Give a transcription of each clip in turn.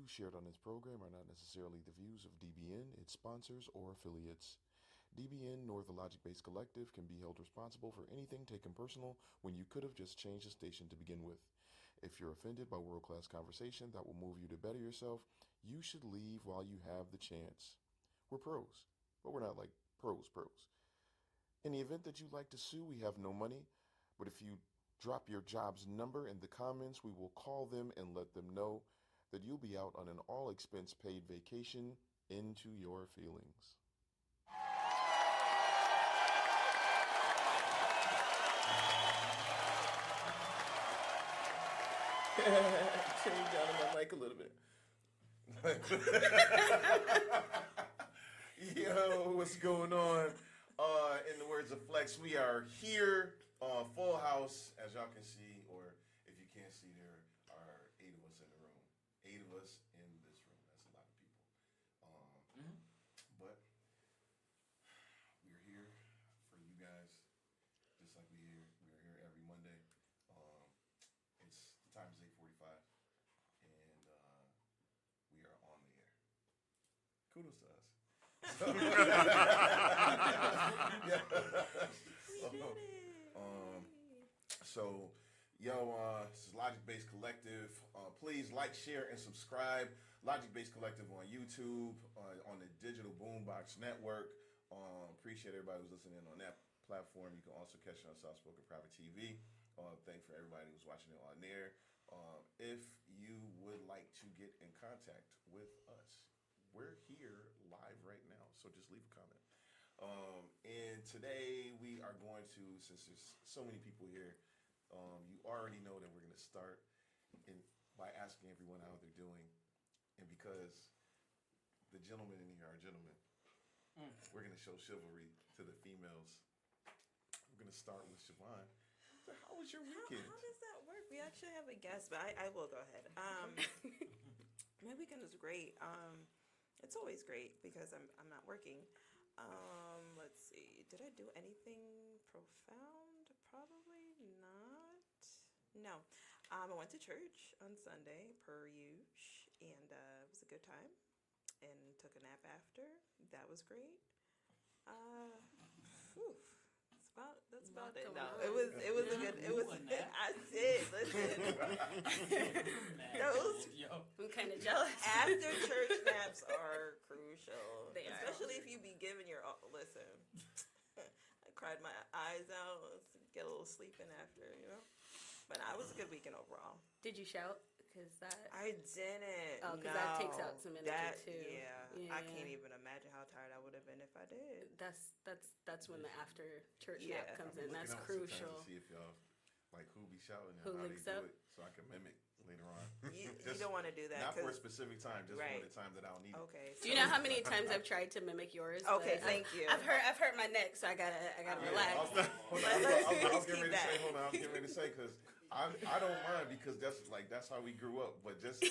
views shared on this program are not necessarily the views of DBN, its sponsors, or affiliates. DBN nor the Logic Based Collective can be held responsible for anything taken personal when you could have just changed the station to begin with. If you're offended by world class conversation that will move you to better yourself, you should leave while you have the chance. We're pros, but we're not like pros. In the event that you'd like to sue, we have no money, but if you drop your job's number in the comments, we will call them and let them know that you'll be out on an all expense paid vacation into your feelings. Change down on my mic a little bit. Yo, what's going on? In the words of Flex, we are here on Full House, as y'all can see, or if you can't see, there are 8 of us in the room. 8 of us in this room. That's a lot of people. But we're here for you guys, just like we're here every Monday. The time is 8:45, and we are on the air. Kudos to us. So, this is Logic Based Collective. Please like, share, and subscribe. Logic Based Collective on YouTube, on the Digital Boombox Network. Appreciate everybody who's listening on that platform. You can also catch it on Soft-Spoken Private TV. Thanks for everybody who's watching it on there. If you would like to get in contact with us, we're here live right now, so just leave a comment. And today we are going to, since there's so many people here, you already know that we're going to start by asking everyone how they're doing. And because the gentlemen in here are gentlemen, we're going to show chivalry to the females. We're going to start with Siobhan. So how was your weekend? How does that work? We actually have a guest, but I will go ahead. My weekend was great. It's always great because I'm not working. Let's see. Did I do anything profound? Probably not. No. I went to church on Sunday, per usual, and it was a good time. And took a nap after. That was great. That's about it. No, it was a good. It was. I did. Listen, I'm kind of jealous. after church naps are crucial, They are. especially if you be giving your listen. I cried my eyes out. Get a little sleep in after, But it was a good weekend overall. Did you shout? Because that. I didn't. Oh, because that takes out some energy too. Yeah, I can't even imagine how tired I would have been if I did. That's when the after church Yeah. nap comes I'm in. That's looking out sometimes crucial. to see if y'all who be shouting and Who how they links do up? it, so I can mimic later on. You don't want to do that. Not for a 'cause- specific time, just Right. for the time that I'll need it. Okay. Do you know how many times I've tried to mimic yours? Okay, but thank you. I've hurt my neck, so I gotta relax. I was Let's getting ready keep to say, that. hold on, I was getting ready to say, because I don't mind, because that's how we grew up. But just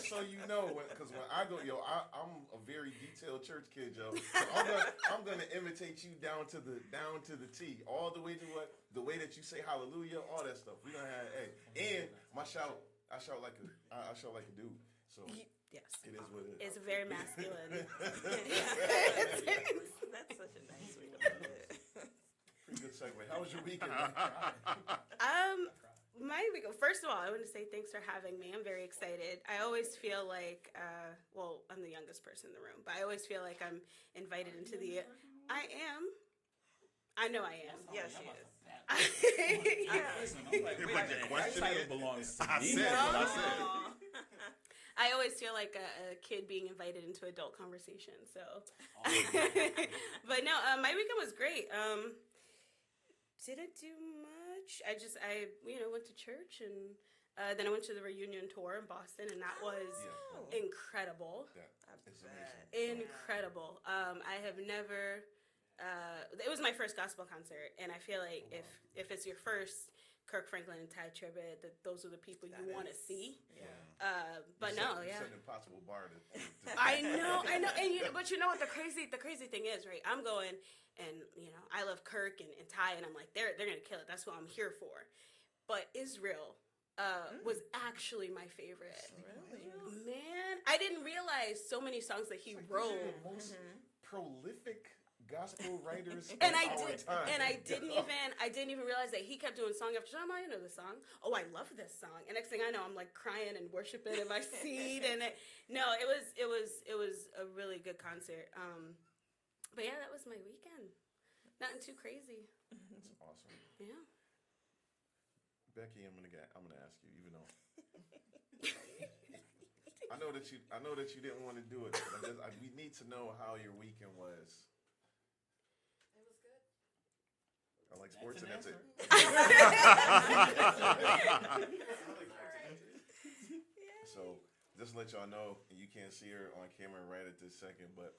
so you know, because when I go, I'm a very detailed church kid, So I'm gonna imitate you down to the T, all the way to the way that you say hallelujah, all that stuff. We don't have and I shout like a dude. So Yes. it is what it is. It's very masculine. That's such a nice way to put it. Pretty good segue. How was your weekend? My weekend. First of all, I want to say thanks for having me. I'm very excited. I always feel like, I'm the youngest person in the room, but I always feel like I'm invited into the. I am. I know I am. Yeah, she is. Listen, I'm like, wait, that title belongs to me. I said what I said. I always feel like a kid being invited into adult conversation. So, but no, my weekend was great. Didn't do much. I went to church and then I went to the reunion tour in Boston, and that was incredible. Yeah, it's amazing. Incredible. I have never. It was my first gospel concert, and I feel like if it's your first Kirk Franklin and Ty Tribbett, that those are the people you want to see. Yeah. But You yeah. set an impossible bar to I know, but you know what the crazy thing is, right? I'm going, and I love Kirk and Ty, and I'm like, they're gonna kill it. That's what I'm here for. But Israel was actually my favorite. Really? Man, I didn't realize so many songs that he wrote. The most prolific gospel writers And of I our did, time. and I didn't even realize that he kept doing song after song. I know this song. Oh, I love this song. And next thing I know, I'm like crying and worshiping in my seat. And it was a really good concert. But yeah, that was my weekend. Nothing too crazy. That's awesome. Yeah. Becky, I'm gonna ask you, even though I know that you didn't want to do it, but we need to know how your weekend was. It was good. I like sports, and That's that's an it. So just to let y'all know, and you can't see her on camera right at this second, but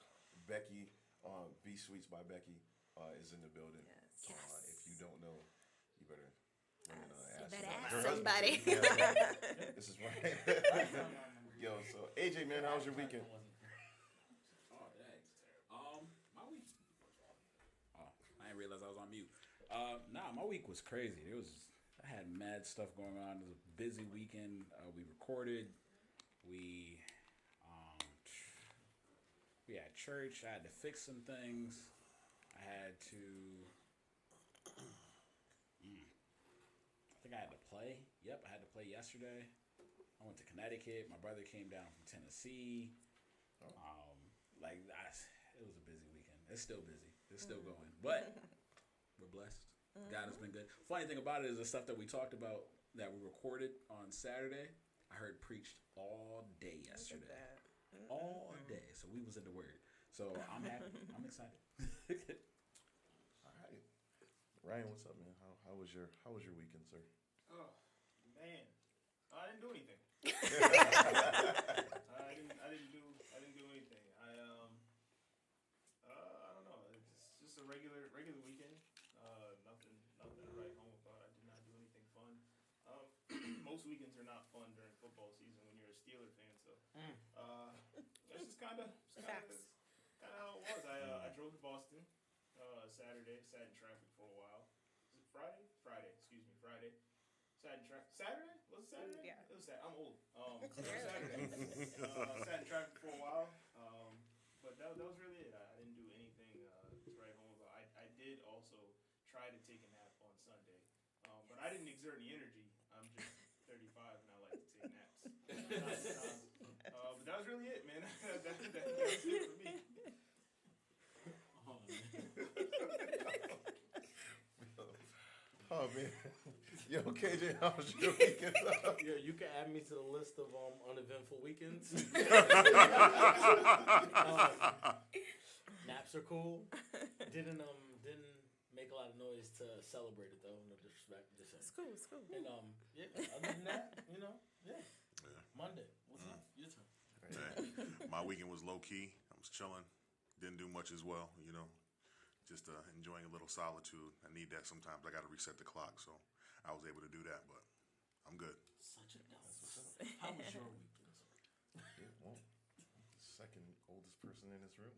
Becky, B Sweets by Becky, is in the building. Yes. If you don't know, you better ask better somebody. ask Her husband. somebody. Yeah, this is right. Yo, so AJ, man, how was your weekend? Oh, dang. My week. Oh, I didn't realize I was on mute. Nah, my week was crazy. I had mad stuff going on. It was a busy weekend. We recorded. We had church. I had to fix some things. I had to. I think I had to play. Yep, I had to play yesterday. I went to Connecticut. My brother came down from Tennessee. It was a busy weekend. It's still busy. It's still going, but we're blessed. God has been good. Funny thing about it is the stuff that we talked about that we recorded on Saturday. I heard preached all day yesterday, all day. So we was in the Word. So I'm happy. I'm excited. All right, Ryan, what's up, man? How was your weekend, sir? Oh, man. I didn't do anything. I didn't do anything. I don't know. It's just a regular weekend. Nothing to write home about. I did not do anything fun. Most weekends are not fun during football season when you're a Steeler fan. So that's just kind of Facts. how it was. I drove to Boston Saturday. Sat in traffic for a while. Was it Friday? Friday. Sat in traffic. Saturday? Was it Saturday? Yeah. It was Saturday. I'm old. Saturday. Sat in traffic for a while. But that was really it. I didn't do anything to write home about. I did also try to take a nap on Sunday. But I didn't exert any energy. I'm just 35 and I like to take naps. But that was really it, man. that was it for me. Oh man, yo, KJ, how was your weekend? Yeah, you can add me to the list of uneventful weekends. Naps are cool. Didn't make a lot of noise to celebrate it though. No disrespect. Just It's cool. It's cool. and yeah. Other than that, yeah. Monday. What's up? Your turn. My weekend was low key. I was chilling. Didn't do much as well, Just enjoying a little solitude. I need that sometimes. I got to reset the clock, so I was able to do that, but I'm good. Such a How was your weekend, sir? Yeah, well, second oldest person in this room.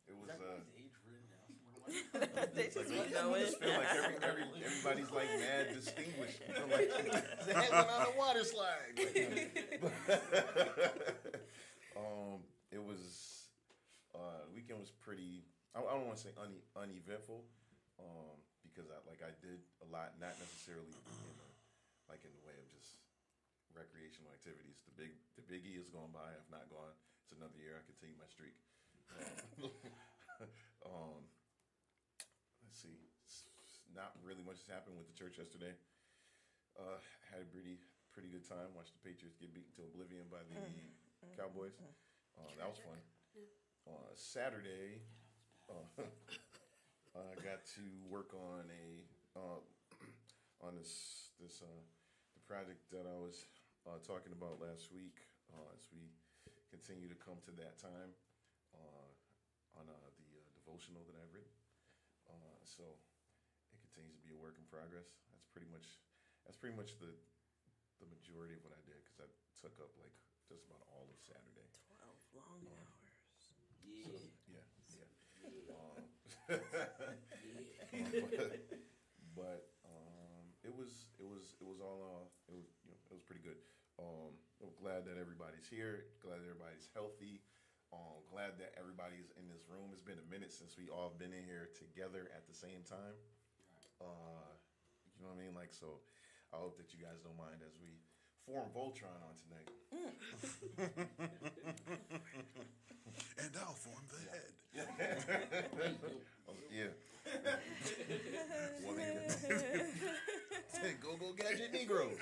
It was Everybody's age written now. They it's like, just I know it. just feel like everybody's like mad distinguished. Like, they went on a water slide. It was the weekend was pretty. I don't want to say uneventful, because I did a lot, not necessarily in the way of just recreational activities. The biggie is going by. I've not gone. It's another year. I continue my streak. Let's see. Not really much has happened with the church yesterday. Had a pretty good time. Watched the Patriots get beaten to oblivion by the Cowboys. That was fun. Saturday, I got to work on the project that I was talking about last week. As we continue to come to that time on the devotional that I've written. So it continues to be a work in progress. That's pretty much the majority of what I did, because I took up just about all of Saturday. 12 long hours. Yeah. But here. Glad everybody's healthy. Glad that everybody's in this room. It's been a minute since we all been in here together at the same time. You know what I mean? Like, so I hope that you guys don't mind as we form Voltron on tonight. And I'll form the head. Yeah. Go gadget Negroes.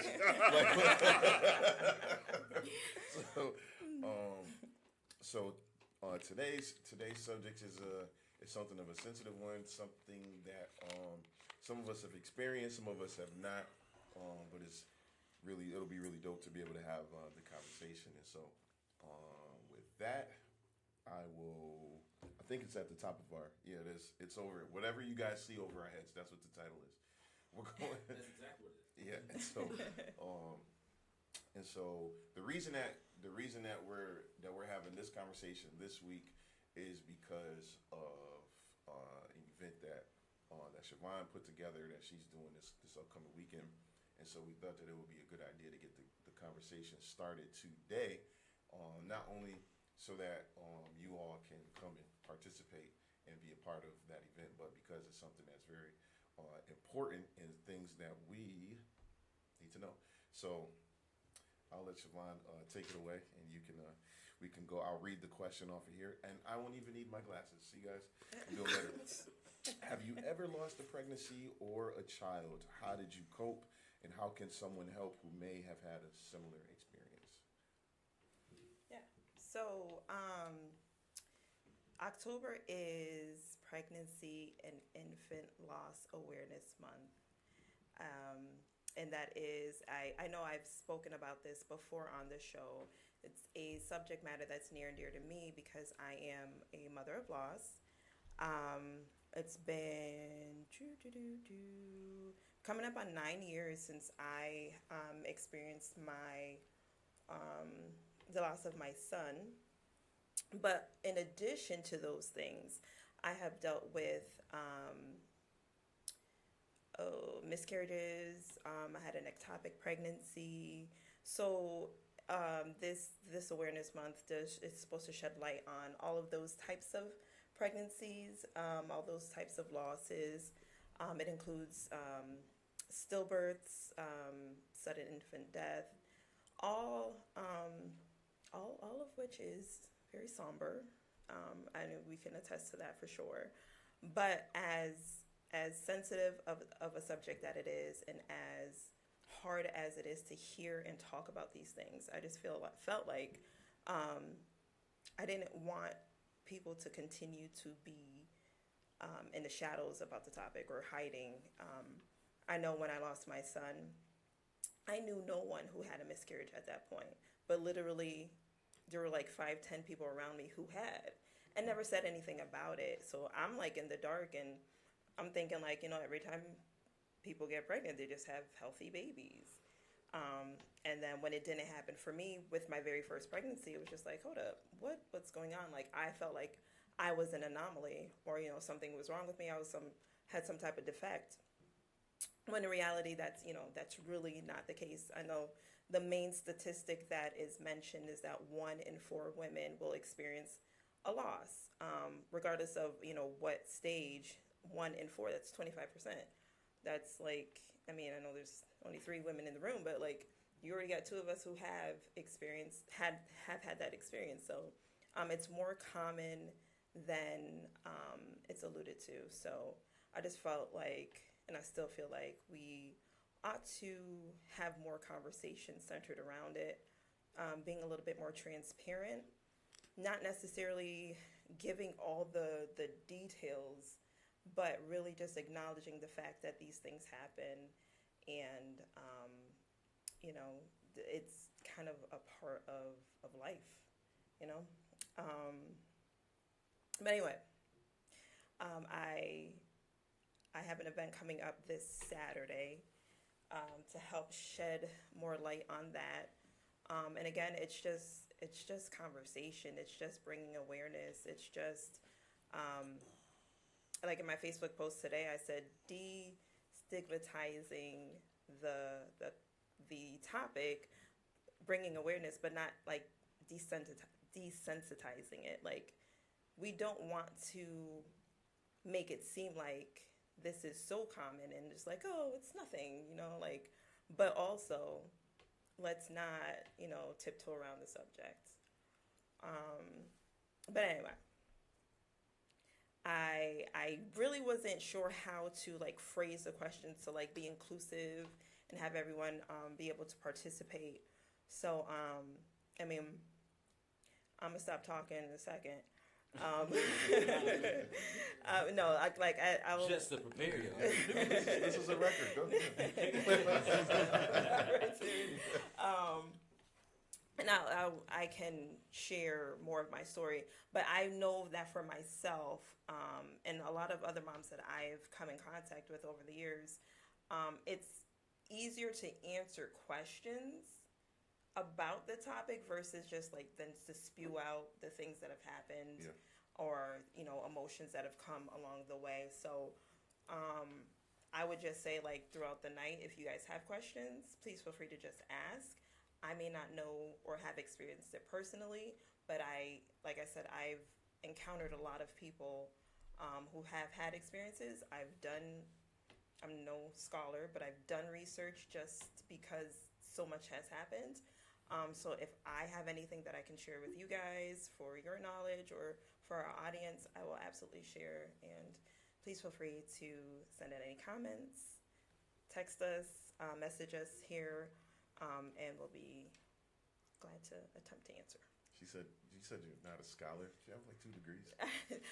Today's subject is something of a sensitive one, something that some of us have experienced, some of us have not, but it'll be really dope to be able to have the conversation. And so, with that, I think it's at the top of it's over. Whatever you guys see over our heads, that's what the title is. We're going. That's exactly what it is. Yeah. And so the reason that we're having this conversation this week is because of an event that Siobhan put together that she's doing this upcoming weekend. And so we thought that it would be a good idea to get the conversation started today, not only so that you all can come and participate and be a part of that event, but because it's something that's very important and things that we need to know. So I'll let Siobhan take it away, and we can go. I'll read the question off of here, and I won't even need my glasses. See, guys, I'm doing better. Have you ever lost a pregnancy or a child? How did you cope, and how can someone help who may have had a similar experience? Yeah. So, October is Pregnancy and Infant Loss Awareness Month. And that is, I know I've spoken about this before on the show. It's a subject matter that's near and dear to me because I am a mother of loss. It's been coming up on 9 years since I experienced the loss of my son. But in addition to those things, I have dealt with miscarriages. I had an ectopic pregnancy. So this awareness month is supposed to shed light on all of those types of pregnancies, all those types of losses. It includes stillbirths, sudden infant death, all of which is very somber. I know we can attest to that for sure. But as sensitive of a subject that it is, and as hard as it is to hear and talk about these things, I just felt like I didn't want people to continue to be in the shadows about the topic or hiding. I know when I lost my son, I knew no one who had a miscarriage at that point, but literally there were like 5-10 people around me who had and never said anything about it. So I'm like in the dark, and I'm thinking like, every time people get pregnant, they just have healthy babies. And then when it didn't happen for me with my very first pregnancy, it was just like, hold up, what's going on? Like, I felt like I was an anomaly, or, something was wrong with me. I had some type of defect. When in reality, that's really not the case. I know the main statistic that is mentioned is that 1 in 4 women will experience a loss, regardless of, what stage. 1 in 4, that's 25%. That's like, I know there's only 3 women in the room, but like, you already got 2 of us who have had that experience. So it's more common than it's alluded to. So I just felt like, and I still feel like, we ought to have more conversations centered around it, being a little bit more transparent, not necessarily giving all the details, but really just acknowledging the fact that these things happen, and it's kind of a part of life, But anyway, I have an event coming up this Saturday to help shed more light on that. And again, it's just conversation. It's just bringing awareness. It's just like in my Facebook post today, I said destigmatizing the topic, bringing awareness, but not like desensitizing it. Like, we don't want to make it seem like this is so common and just like, oh, it's nothing, like, but also let's not, tiptoe around the subject. But anyway, I really wasn't sure how to like phrase the questions to like be inclusive and have everyone be able to participate. So I mean, I'm gonna stop talking in a second. No, I will Just to prepare you. This is a record. Go ahead. And I can share more of my story, but I know that for myself, and a lot of other moms that I've come in contact with over the years, it's easier to answer questions about the topic versus just like then to spew out the things that have happened. Yeah. Or emotions that have come along the way. So I would just say, like, throughout the night, if you guys have questions, please feel free to just ask. I may not know or have experienced it personally, but like I said, I've encountered a lot of people who have had experiences. I'm no scholar, but I've done research just because so much has happened. So if I have anything that I can share with you guys for your knowledge or for our audience, I will absolutely share. And please feel free to send in any comments, text us, message us here, and we'll be glad to attempt to answer. She said, "You said you're not a scholar. You have like 2 degrees."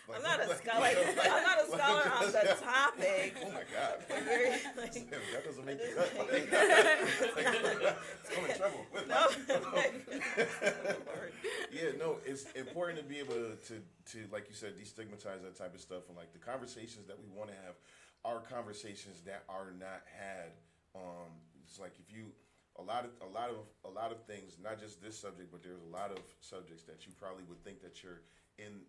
I'm not a scholar. I'm not a scholar on the topic. Oh my God. That doesn't make the cut. I'm in trouble. No. Yeah, no, it's important to be able to like you said, destigmatize that type of stuff, and like the conversations that we want to have are conversations that are not had. It's like if you a lot of things, not just this subject, but there's a lot of subjects that you probably would think that you're in,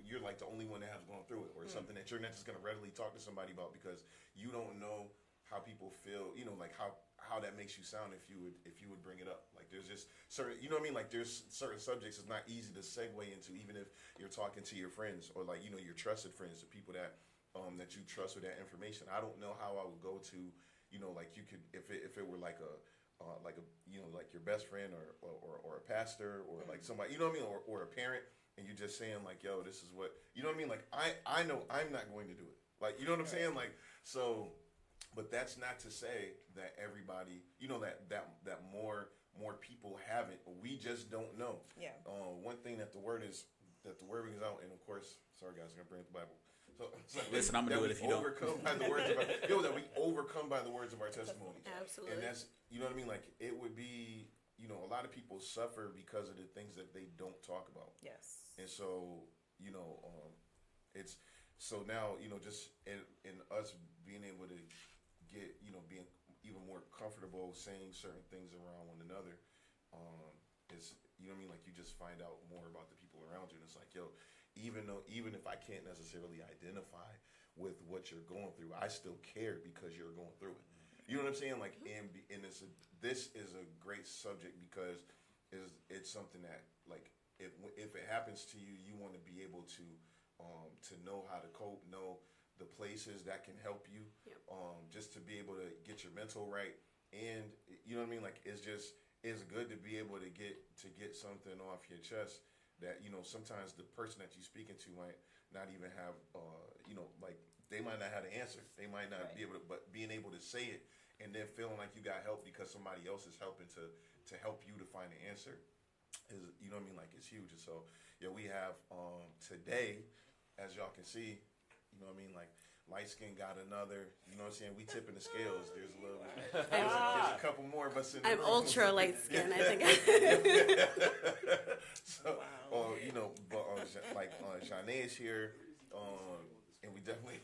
you're like the only one that has gone through it, or something that you're not just going to readily talk to somebody about because you don't know how people feel, like how that makes you sound if you would bring it up. Like there's just certain, like there's certain subjects it's not easy to segue into, even if you're talking to your friends or like, your trusted friends, the people that that you trust with that information. I don't know how I would go to, like you could, if it were like a like your best friend or a pastor or like somebody, or a parent, and you're just saying like, yo, this is what, like I know I'm not going to do it. Like, you know what I'm saying? Like, so, but that's not to say that everybody, that more people haven't, we just don't know. Yeah. One thing that the word brings out, and of course, sorry guys, I'm gonna bring up the Bible. So Listen, I'm gonna do it if you don't. By the words of that we overcome by the words of our testimony. Absolutely. And that's, you know what I mean? Like it would be, a lot of people suffer because of the things that they don't talk about. Yes. And so, it's so now, just in us being able to get, being even more comfortable saying certain things around one another, is, like you just find out more about the people around you. And it's like, yo, even if I can't necessarily identify with what you're going through, I still care because you're going through it. You know what I'm saying? Like, and this is a great subject because it's something that, like, if it happens to you, you want to be able to know how to cope, know the places that can help you, just to be able to get your mental right. And you know what I mean? Like, it's good to be able to get something off your chest that, sometimes the person that you're speaking to might not even have, like they might not have the answer. They might not be able to, but being able to say it and then feeling like you got help because somebody else is helping to help you to find the answer is, like it's huge. And so, yeah, we have, today, as y'all can see, like light skin got another, we tipping the scales. There's a little bit, there's a couple more of us in the I'm room. ultra light skin, I think. So, Shanae is here, and we definitely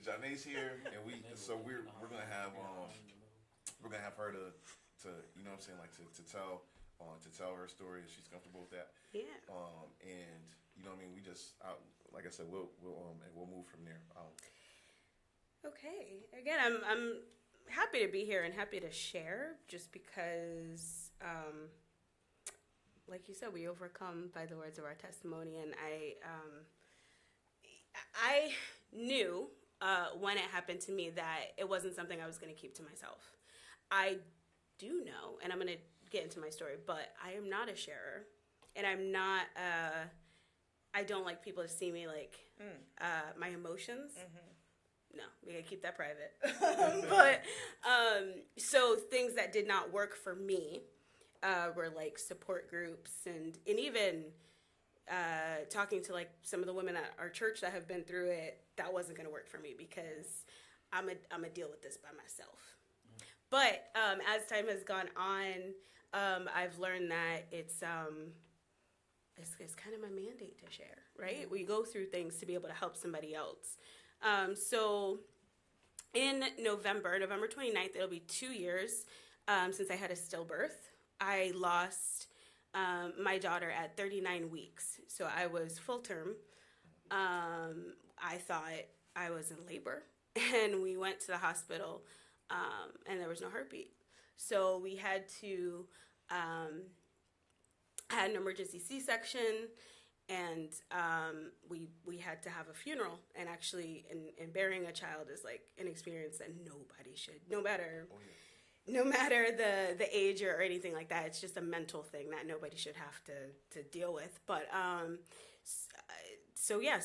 Shanae's here, and we're gonna have her to to tell her story if she's comfortable with that. Yeah. And we just like I said, we'll move from there. Okay. Again, I'm happy to be here and happy to share, just because, like you said, we overcome by the words of our testimony. And I knew when it happened to me that it wasn't something I was going to keep to myself. I do know, and I'm going to get into my story, but I am not a sharer, and I'm not. I don't like people to see me like my emotions. No, we gotta keep that private. But so things that did not work for me were like support groups and even talking to like some of the women at our church that have been through it. That wasn't gonna work for me because I'm a deal with this by myself. But as time has gone on, I've learned that it's kind of my mandate to share, right? We go through things to be able to help somebody else. So in November 29th, it'll be 2 years since I had a stillbirth. I lost my daughter at 39 weeks. So I was full term. I thought I was in labor, and we went to the hospital, and there was no heartbeat. So we had to had an emergency C-section, and we had to have a funeral. And actually, in burying a child is like an experience that nobody should, no matter the age or anything like that. It's just a mental thing that nobody should have to deal with. But so we had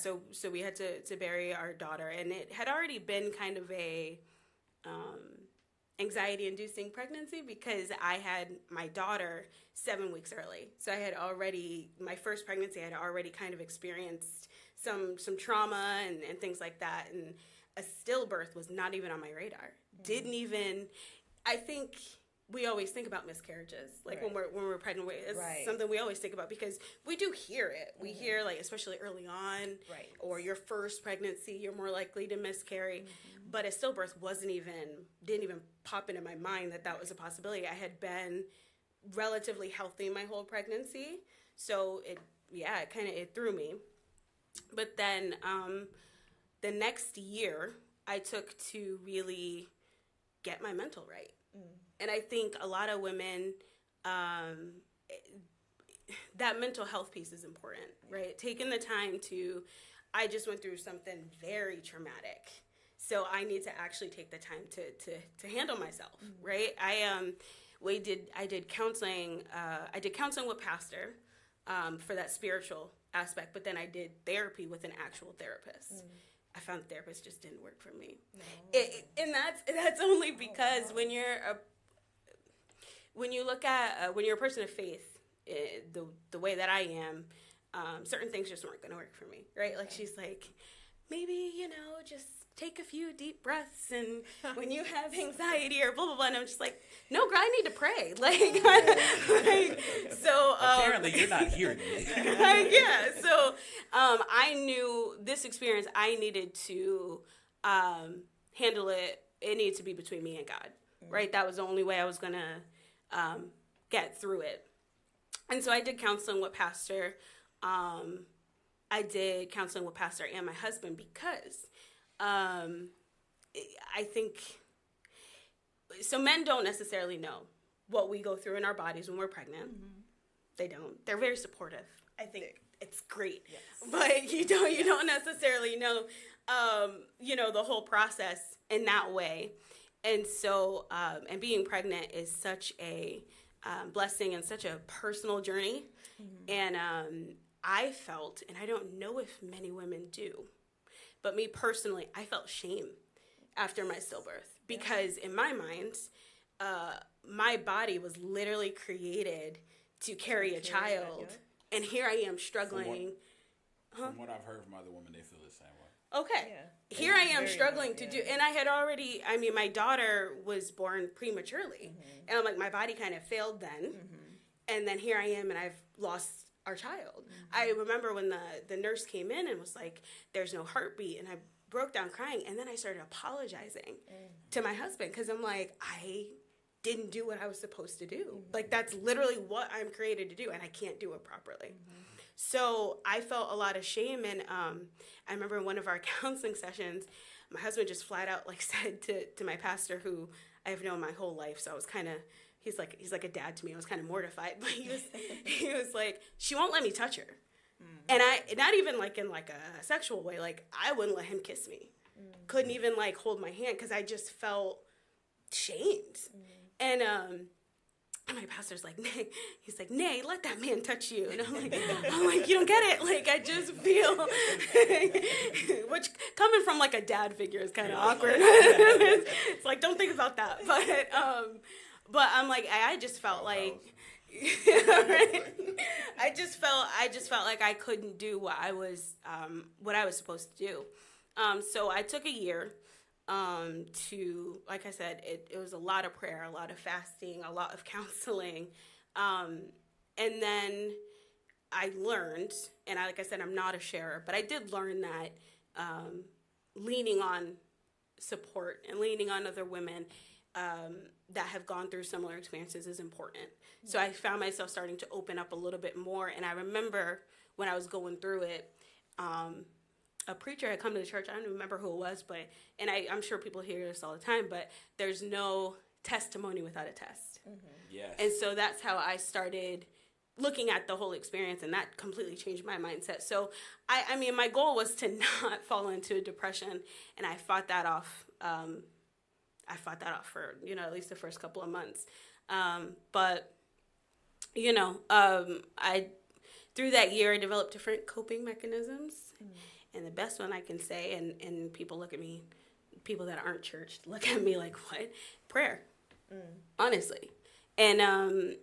to bury our daughter, and it had already been kind of a anxiety-inducing pregnancy because I had my daughter 7 weeks early. So I had already, my first pregnancy, I had already kind of experienced some trauma and things like that. And a stillbirth was not even on my radar. Didn't even, I think we always think about miscarriages. Like when we're pregnant, it's something we always think about because we do hear it. We hear, like, especially early on, or your first pregnancy, you're more likely to miscarry. But a stillbirth didn't even pop into my mind that was a possibility. I had been relatively healthy my whole pregnancy. So it threw me. But then the next year I took to really get my mental right. And I think a lot of women, that mental health piece is important, right? Taking the time I just went through something very traumatic. So I need to actually take the time to handle myself, right? I did counseling. I did counseling with pastor for that spiritual aspect, but then I did therapy with an actual therapist. I found the therapist just didn't work for me, and that's only because when you're a person of faith, the way that I am, certain things just weren't going to work for me, right? Like she's like, maybe just take a few deep breaths, and when you have anxiety or blah blah blah, and I'm just like, no, girl, I need to pray. So apparently you're not hearing me. So I knew this experience. I needed to handle it. It needed to be between me and God, right? That was the only way I was gonna get through it. And so I did counseling with pastor. I did counseling with pastor and my husband because I think, so men don't necessarily know what we go through in our bodies when we're pregnant. They don't. They're very supportive. I think it's great. Yes. But you don't necessarily know, the whole process in that way. And so, and being pregnant is such a blessing and such a personal journey. And I felt, and I don't know if many women do, but me personally, I felt shame after my stillbirth because in my mind, my body was literally created to carry a child. And here I am struggling. From what I've heard from other women, they feel the same way. Okay. Yeah. Here I am struggling to do, and I had already, my daughter was born prematurely. And I'm like, my body kind of failed then. And then here I am, and I've lost our child. I remember when the nurse came in and was like, there's no heartbeat, and I broke down crying, and then I started apologizing to my husband because I'm like, I didn't do what I was supposed to do. Like, that's literally what I'm created to do, and I can't do it properly. So I felt a lot of shame, and I remember in one of our counseling sessions, my husband just flat out said to my pastor, who I've known my whole life. So I was kind of, he's like a dad to me. I was kind of mortified, but he was like, she won't let me touch her. And not even like in like a sexual way, like I wouldn't let him kiss me. Couldn't even like hold my hand because I just felt shamed. And my pastor's like, Nay, he's like, Nay, let that man touch you. And I'm like, you don't get it. Like, I just feel, which coming from like a dad figure is kind of awkward. It's like, don't think about that. But I'm like, I just felt like, I just felt like I couldn't do what I was supposed to do. So I took a year to, like I said, it was a lot of prayer, a lot of fasting, a lot of counseling. And then I learned, and like I said, I'm not a sharer, but I did learn that leaning on support and leaning on other women that have gone through similar experiences is important. So I found myself starting to open up a little bit more. And I remember when I was going through it, a preacher had come to the church. I don't remember who it was, and I'm sure people hear this all the time, but there's no testimony without a test. Yes. And so that's how I started looking at the whole experience, and that completely changed my mindset. So, I mean, my goal was to not fall into depression, and I fought that off. For, at least the first couple of months. But, through that year, I developed different coping mechanisms. And the best one I can say, and people look at me, people that aren't churched look at me like, what? Prayer. Honestly. And I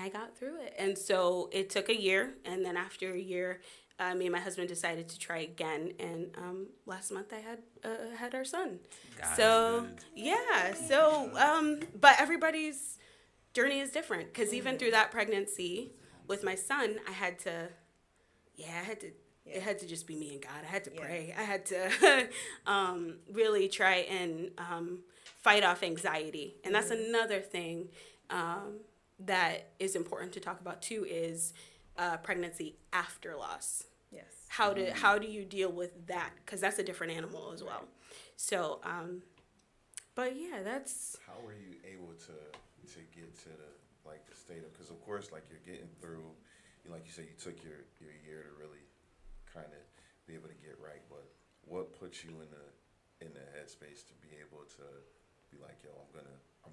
got through it. And so it took a year. And then after a year, me and my husband decided to try again. And last month I had our son. God is good. But everybody's journey is different. Because even through that pregnancy with my son, it had to just be me and God. I had to pray. I had to really try and fight off anxiety. And that's another thing that is important to talk about too is pregnancy after loss. Yes. How do you deal with that? Because that's a different animal as well. So, but yeah, that's. How were you able to get to the state of, because of course like you're getting through, like you said, you took your year to really kind of be able to get right, but what put you in the headspace to be able to be like, yo, I'm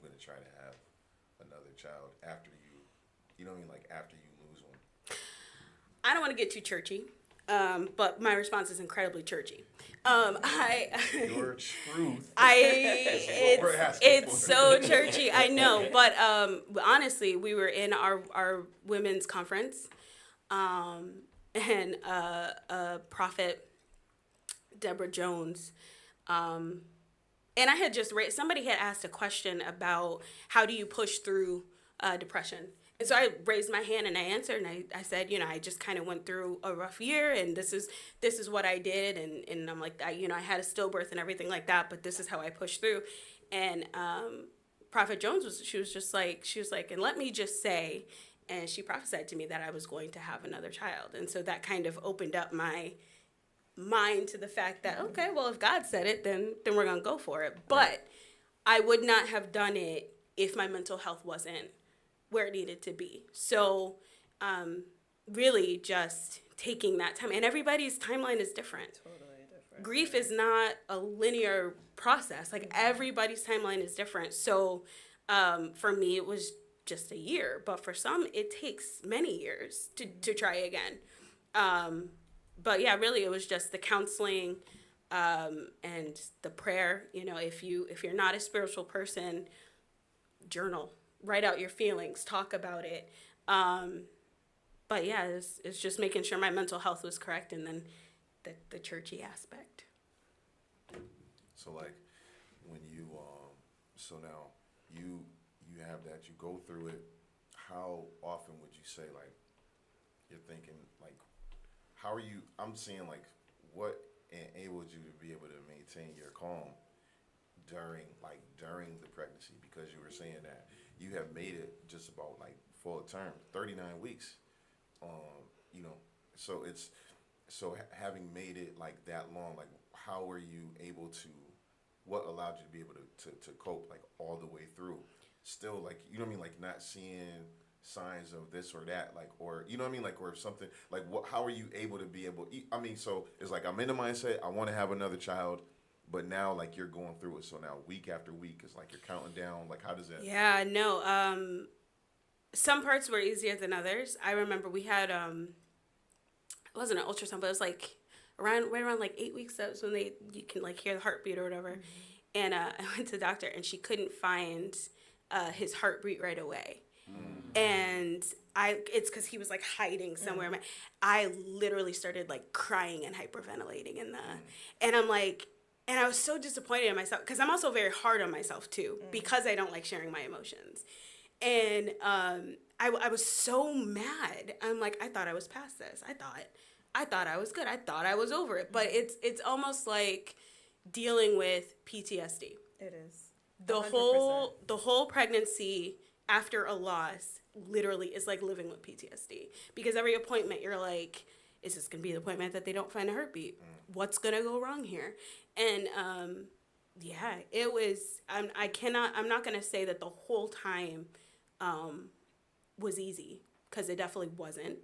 gonna try to have another child after you know what I mean, like after you lose one? I don't want to get too churchy, but my response is incredibly churchy. Your truth. It's so churchy, I know, but honestly, we were in our women's conference, and Prophet Deborah Jones, and I had just somebody had asked a question about how do you push through depression. And so I raised my hand and I answered, and I said, I just kind of went through a rough year, and this is what I did, and I'm like, I had a stillbirth and everything like that, but this is how I pushed through. And Prophet Jones she was like, and let me just say, and she prophesied to me that I was going to have another child, and so that kind of opened up my mind to the fact that, okay, well, if God said it, then we're gonna go for it. But I would not have done it if my mental health wasn't where it needed to be. So really just taking that time, and everybody's timeline is different. Totally different. Grief is not a linear process. Like everybody's timeline is different. So for me, it was just a year, but for some, it takes many years to try again. But yeah, really, it was just the counseling and the prayer. If you're not a spiritual person, journal. Write out your feelings, talk about it. But yeah, it's just making sure my mental health was correct, and then the churchy aspect. So like when you so now you have that, you go through it, how often would you say like you're thinking like how are you, I'm saying like what enabled you to be able to maintain your calm during the pregnancy, because you were saying that you have made it just about like full term, 39 weeks. So having made it like that long, like how were you able to what allowed you to be able to cope like all the way through, still like, you know what I mean, like not seeing signs of this or that, like, or you know what I mean, like, or if something like, what, how are you able to be able, I mean, so it's like I'm in the mindset I want to have another child, but now like you're going through it, so now week after week it's like you're counting down, like how does that? Yeah, no. Some parts were easier than others. I remember we had it wasn't an ultrasound, but it was like right around like 8 weeks. That's when you can like hear the heartbeat or whatever. Mm-hmm. And I went to the doctor and she couldn't find his heartbeat right away. And it's because he was like hiding somewhere. I literally started like crying and hyperventilating and I'm like, and I was so disappointed in myself because I'm also very hard on myself too because I don't like sharing my emotions. And I was so mad. I'm like, I thought I was past this. I thought I was good. I thought I was over it. But it's almost like dealing with PTSD. It is. The 100%. whole pregnancy after a loss literally is like living with PTSD because every appointment you're like, is this gonna be the appointment that they don't find a heartbeat? What's gonna go wrong here? And yeah, it was. I'm not gonna say that the whole time was easy because it definitely wasn't.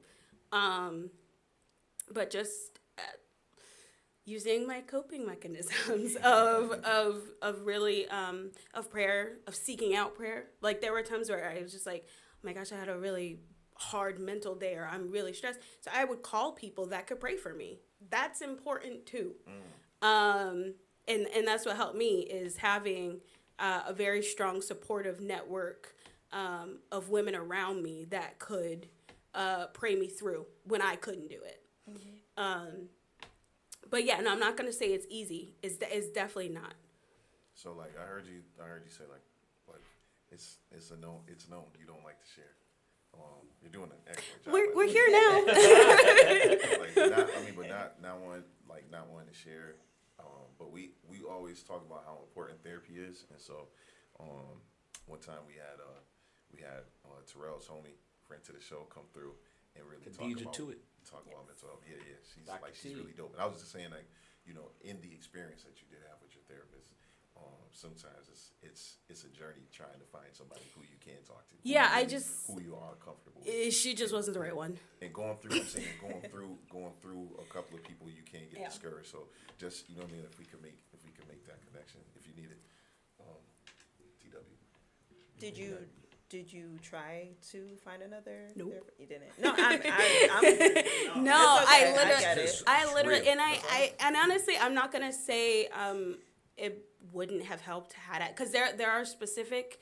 But just using my coping mechanisms of really of prayer, of seeking out prayer. Like there were times where I was just like, oh my gosh, I had a really hard mental day or I'm really stressed. So I would call people that could pray for me. That's important too. And that's what helped me is having a very strong supportive network of women around me that could pray me through when I couldn't do it. But yeah, no, I'm not gonna say it's easy. It's definitely not. So like I heard you say like it's known you don't like to share. You're doing an excellent job. We're here now. not wanting to share. But we always talk about how important therapy is, and so one time we had Terrell's homie, friend to the show, come through and really talk about mental health. Yeah, she's really dope. And I was just saying, like, you know, in the experience that you did have with your therapist, sometimes it's a journey trying to find somebody who you can talk to. Yeah, who you are comfortable with. She just wasn't the right one. And going through a couple of people, you can get discouraged. So just, you know what I mean, if we can make that connection, if you need it. TW. Did you try to find another? Nope. You didn't. No, I'm no, okay. I literally, and honestly, I'm not gonna say it wouldn't have helped had it, because there are specific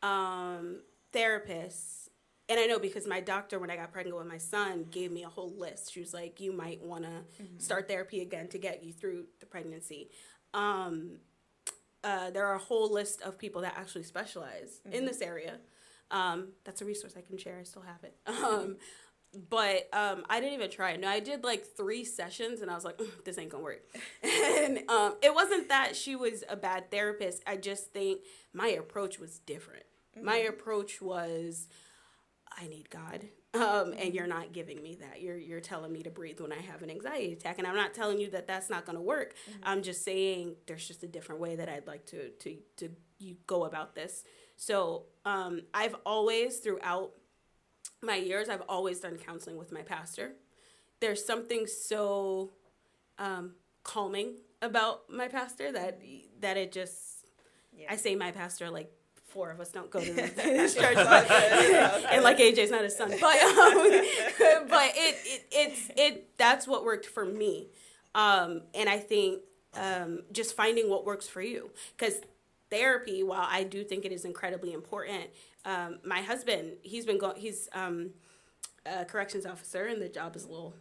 therapists, and I know because my doctor, when I got pregnant with my son, gave me a whole list. She was like, you might want to start therapy again to get you through the pregnancy. There are a whole list of people that actually specialize in this area. That's a resource I can share. I still have it. But I didn't even try it. No, I did like 3 sessions and I was like, this ain't gonna work. And it wasn't that she was a bad therapist. I just think my approach was different. My approach was, I need God. And you're not giving me that. You're telling me to breathe when I have an anxiety attack. And I'm not telling you that that's not going to work. I'm just saying there's just a different way that I'd like to you go about this. So I've always, throughout my years, I've always done counseling with my pastor. There's something so calming about my pastor that it just, I say my pastor like 4 of us don't go to this church, and like AJ's not his son, but it that's what worked for me, and I think just finding what works for you, because therapy, while I do think it is incredibly important, my husband, he's a corrections officer, and the job is a little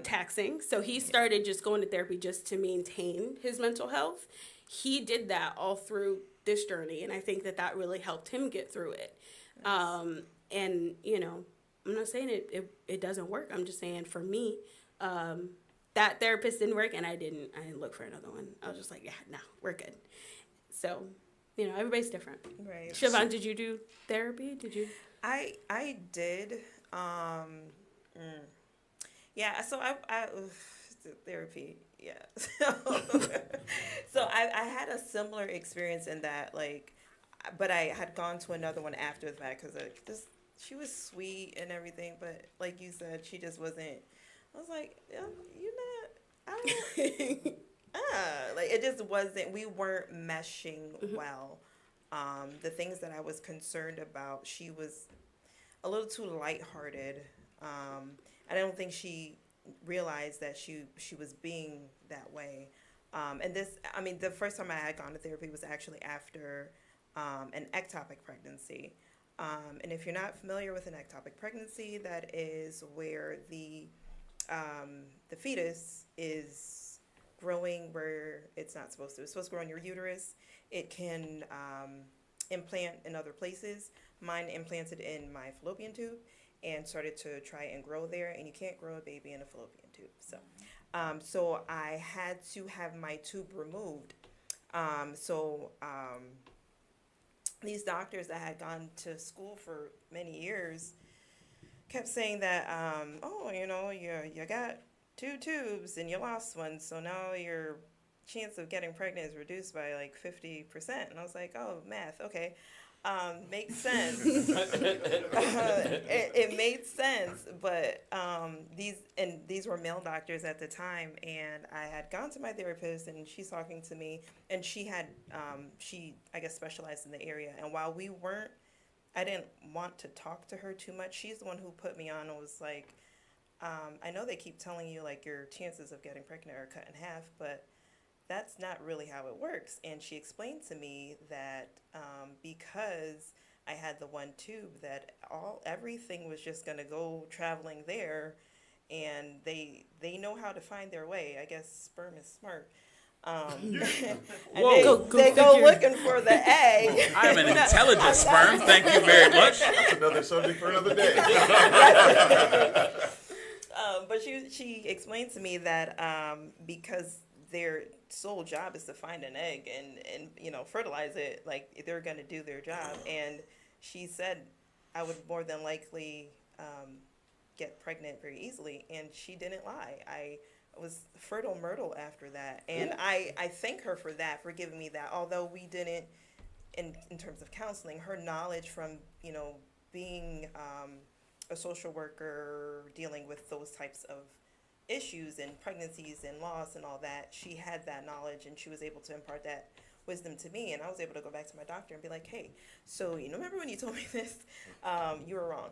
taxing, so he started just going to therapy just to maintain his mental health. He did that all through this journey, and I think that really helped him get through it. Nice. And you know, I'm not saying it doesn't work. I'm just saying for me, that therapist didn't work, and I didn't look for another one. I was just like, yeah, no, we're good. So, you know, everybody's different. Right. Siobhan, did you do therapy? Did you? I did. Yeah. So I therapy. Yeah. So I had a similar experience in that, like, but I had gone to another one after the fact because just she was sweet and everything, but like you said, she just wasn't. I was like, you're not. I don't. Like it just wasn't. We weren't meshing well. The things that I was concerned about, she was a little too lighthearted. I don't think she realized that she was being that way. And this, I mean, the first time I had gone to therapy was actually after an ectopic pregnancy. And if you're not familiar with an ectopic pregnancy, that is where the fetus is growing where it's not supposed to. It's supposed to grow in your uterus. It can implant in other places. Mine implanted in my fallopian tube and started to try and grow there. And you can't grow a baby in a fallopian tube. So I had to have my tube removed. These doctors that had gone to school for many years kept saying that, you got 2 tubes and you lost one, so now your chance of getting pregnant is reduced by like 50%. And I was like, oh, math, okay. Makes sense. It made sense, but these were male doctors at the time, and I had gone to my therapist, and she's talking to me, and she had she I guess specialized in the area, and while I didn't want to talk to her too much. She's the one who put me on and was like, I know they keep telling you like your chances of getting pregnant are cut in half, but that's not really how it works. And she explained to me that because I had the 1 tube, that everything was just going to go traveling there, and they know how to find their way. I guess sperm is smart. And they go looking for the egg. I'm an intelligent sperm. Thank you very much. That's another subject for another day. But she explained to me that because their sole job is to find an egg and fertilize it, like they're going to do their job. And she said I would more than likely get pregnant very easily, and she didn't lie. I was fertile myrtle after that, and I thank her for that, for giving me that. Although we didn't, in terms of counseling, her knowledge from being a social worker, dealing with those types of issues and pregnancies and loss and all that, she had that knowledge, and she was able to impart that wisdom to me, and I was able to go back to my doctor and be like, hey, so remember when you told me this? You were wrong.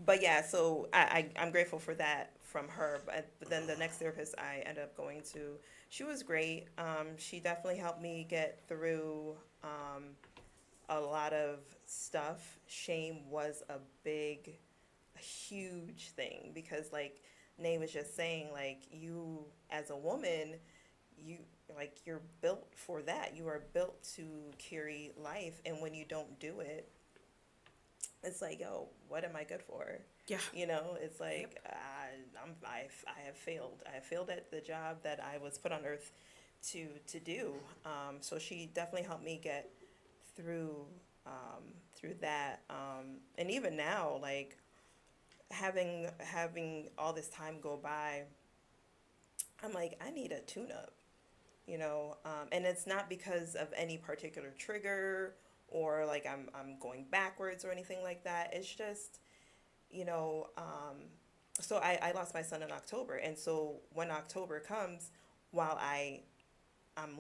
But yeah, so I'm grateful for that from her. But then the next therapist I ended up going to, she was great. She definitely helped me get through a lot of stuff. Shame was a huge thing, because like Nay was just saying, like, you as a woman, you're built for that. You are built to carry life, and when you don't do it, it's like, yo, what am I good for? Yeah. It's like, I have failed. I have failed at the job that I was put on earth to do. So she definitely helped me get through that. And even now, like, having all this time go by, I'm like, I need a tune-up, and it's not because of any particular trigger or like I'm going backwards or anything like that. It's just, so I lost my son in October, and so when October comes, while I'm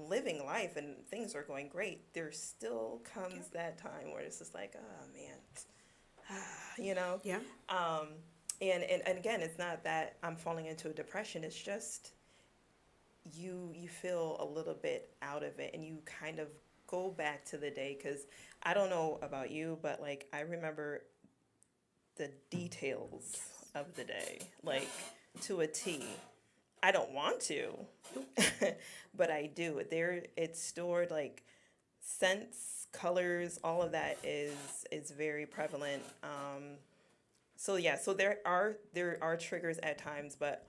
living life and things are going great, there still comes that time where it's just like, oh man, Yeah. And again, it's not that I'm falling into a depression. It's just you feel a little bit out of it, and you kind of go back to the day. Because I don't know about you, but like I remember the details of the day, like to a T. I don't want to, but I do. It's stored, like scents, colors, all of that is very prevalent. So there are triggers at times, but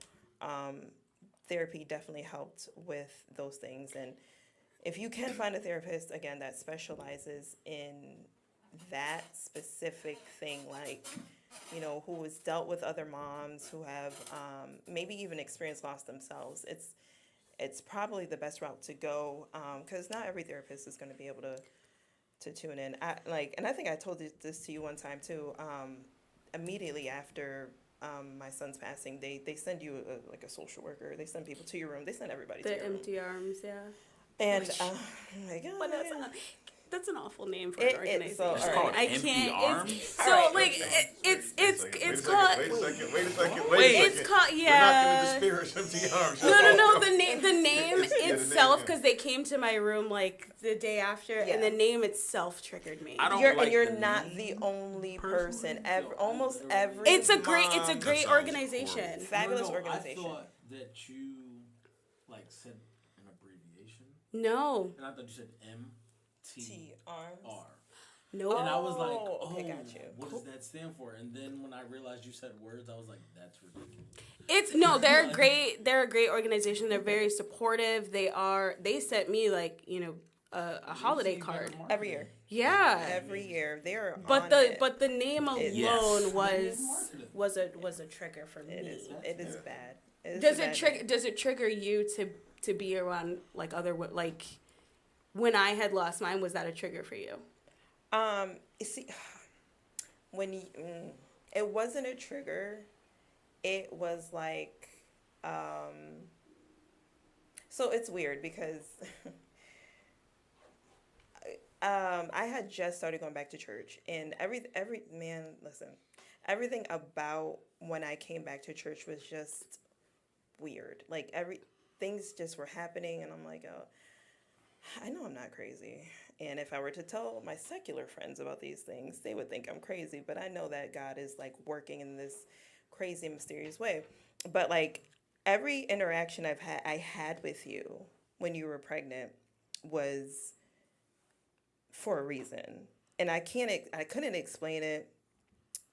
therapy definitely helped with those things. And if you can find a therapist, again, that specializes in that specific thing, like, you know, who has dealt with other moms who have maybe even experienced loss themselves, it's probably the best route to go, because not every therapist is going to be able to tune in. And I think I told this to you one time too. Immediately after my son's passing, they send you like a social worker. They send people to your room. They send everybody to The your room. empty arms, yeah. And oh my God. But that's an awful name for an organization. So, It's all called right. I Empty can't. Arms? So Alright. like it's Wait called. a second. Wait a second. It's called, We're not yeah. going to disparage empty arms. No. The name the name, itself, yeah. because they came to my room like the day after, Yeah. and the name itself triggered me. I don't You're, like and you're the not name the only personally, person. Almost so every. It's a great mom- sounds organization. Fabulous No, organization. I thought that you like said an abbreviation, No, and I thought you said T MTR. arms. no. And I was like, Oh, oh, okay, got you. what does that stand for? And then when I realized you said words, I was like, that's ridiculous. They're great. They're a great organization. They're very supportive. They sent me like, you know, a holiday card. Every year. Yeah. Every year. They're But on the it. but the name alone Yes. was a trigger for me. It is bad. It is Does a it bad trigger? name. Does it trigger you to be around like like when I had lost mine? Was that a trigger for you? You see, when you, it wasn't a trigger, it was like, so it's weird because I had just started going back to church, and everything about when I came back to church was just weird. Like things just were happening, and I'm like, oh, I know I'm not crazy. And if I were to tell my secular friends about these things, they would think I'm crazy. But I know that God is like working in this crazy, mysterious way. But like every interaction I had with you when you were pregnant was for a reason. And I couldn't explain it.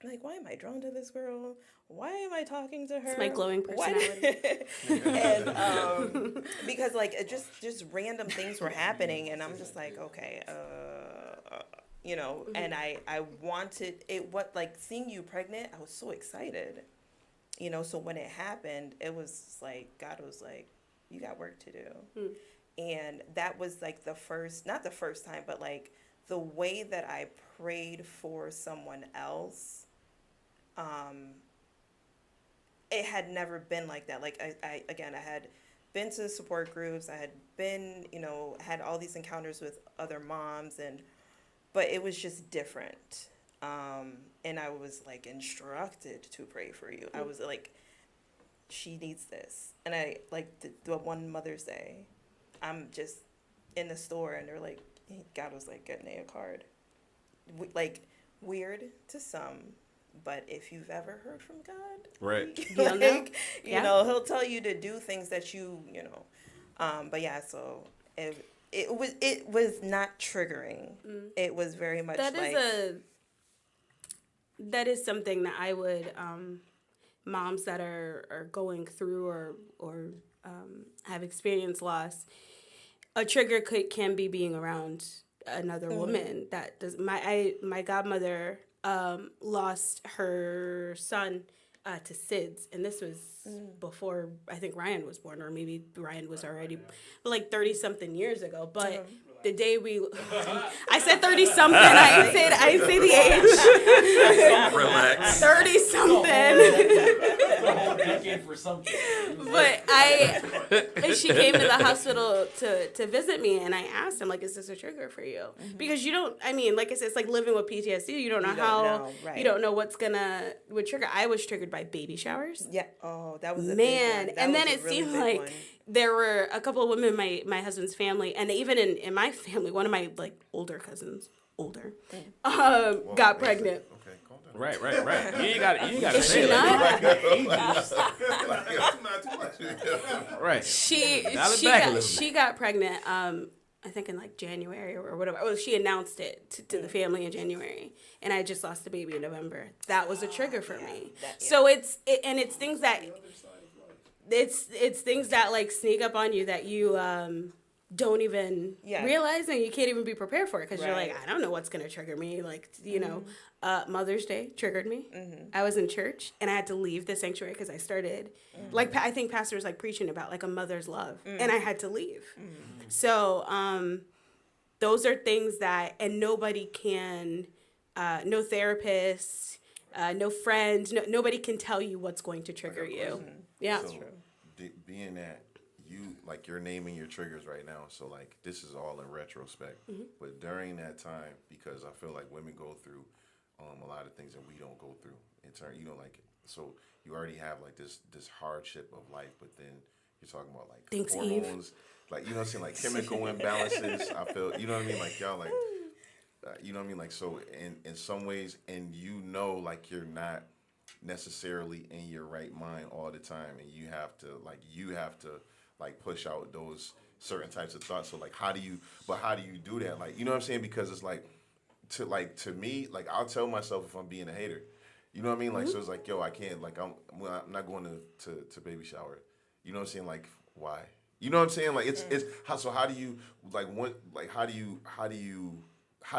Like, why am I drawn to this girl? Why am I talking to her? It's my glowing What- personality. and because like it just random things were happening, and I'm just like, okay, you know, and I wanted it. What, like, seeing you pregnant, I was so excited, you know. So when it happened, it was like God was like, you got work to do. And that was like not the first time, but like the way that I prayed for someone else. It had never been like that. Like I had been to support groups. I had been, you know, had all these encounters with other moms, but it was just different. And I was like instructed to pray for you. I was like, she needs this. And I like the one Mother's Day, I'm just in the store, and they're like, God was like, getting a card. Like, weird to some, but if you've ever heard from God, Right. You'll know. like, you Yeah. know, he'll tell you to do things that you know. But yeah, so it was not triggering. It was very much that is something that I would moms that are going through or have experienced loss. A trigger can be being around another woman that does. My godmother lost her son to SIDS, and this was before I think Ryan was born, or maybe Ryan was already like 30-something years ago. But the day I said 30-something. I didn't say the age. Relax. 30-something. A whole decade for something. But she came to the hospital to visit me, and I asked him, like, is this a trigger for you? Because you don't, I mean, like I said, it's like living with PTSD. You don't know you don't know what trigger. I was triggered by baby showers. Yeah. Oh, that was a big Man, one. That and was then a it really seemed big like one. there were a couple of women in my husband's family, and even in my family, one of my like older cousins, got pregnant. Okay, calm down. Right. You ain't got to Is say she it. not? Not too much. Right. She Dial it back a little she got pregnant. I think in like January or whatever. Oh, she announced it to the family in January, and I just lost the baby in November. That was a trigger for me. So it's things that it's things that like sneak up on you that you don't even Yeah. realize, and you can't even be prepared for it because you're like, Right. I don't know what's gonna trigger me. Like, you know, Mother's Day triggered me. I was in church and I had to leave the sanctuary because I started, like, I think pastors like preaching about like a mother's love, and I had to leave. So those are things that, and nobody can, no therapist, no friend, nobody can tell you what's going to trigger you. Yeah. So, being that you like you're naming your triggers right now, so like this is all in retrospect. But during that time, because I feel like women go through a lot of things that we don't go through. In turn, you know, like so you already have like this hardship of life, but then you're talking about like Thanks, Eve. hormones, like you know what I'm saying, like chemical imbalances. I feel you know what I mean, like y'all like. You know what I mean? Like, so in some ways, and you know, like you're not necessarily in your right mind all the time, and you have to push out those certain types of thoughts. So like, how do you do that? Like, you know what I'm saying? Because it's like to me, like I'll tell myself if I'm being a hater. You know what I mean? Like, so it's like, yo, I can't, like, I'm not going to baby shower. You know what I'm saying? Like, why? You know what I'm saying? Like, it's how do you, like, how do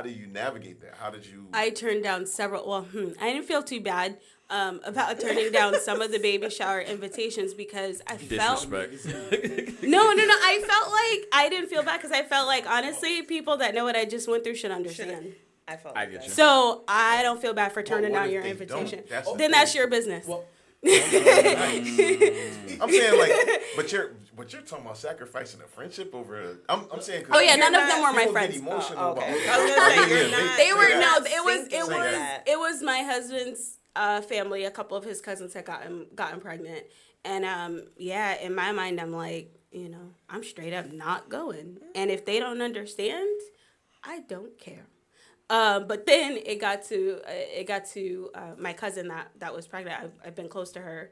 you navigate that? How did you? I turned down several. Well, I didn't feel too bad about turning down some of the baby shower invitations because I felt. Disrespect. No. I felt like I didn't feel bad because I felt like honestly, people that know what I just went through should understand. I felt I like get that. you. So I don't feel bad for turning what down if your they invitation. don't? That's the Then that's thing. your business. Well, I'm saying like, but you're talking about sacrificing a friendship over. I'm saying. 'Cause Oh yeah, people- none of them were my people friends. get emotional Oh, about okay. it. I was gonna say, you're Yeah, not- They were you're no. not It was thinking that. it was my husband's family. A couple of his cousins had gotten pregnant, and yeah, in my mind, I'm like, you know, I'm straight up not going. And if they don't understand, I don't care. But then it got to my cousin that was pregnant. I've been close to her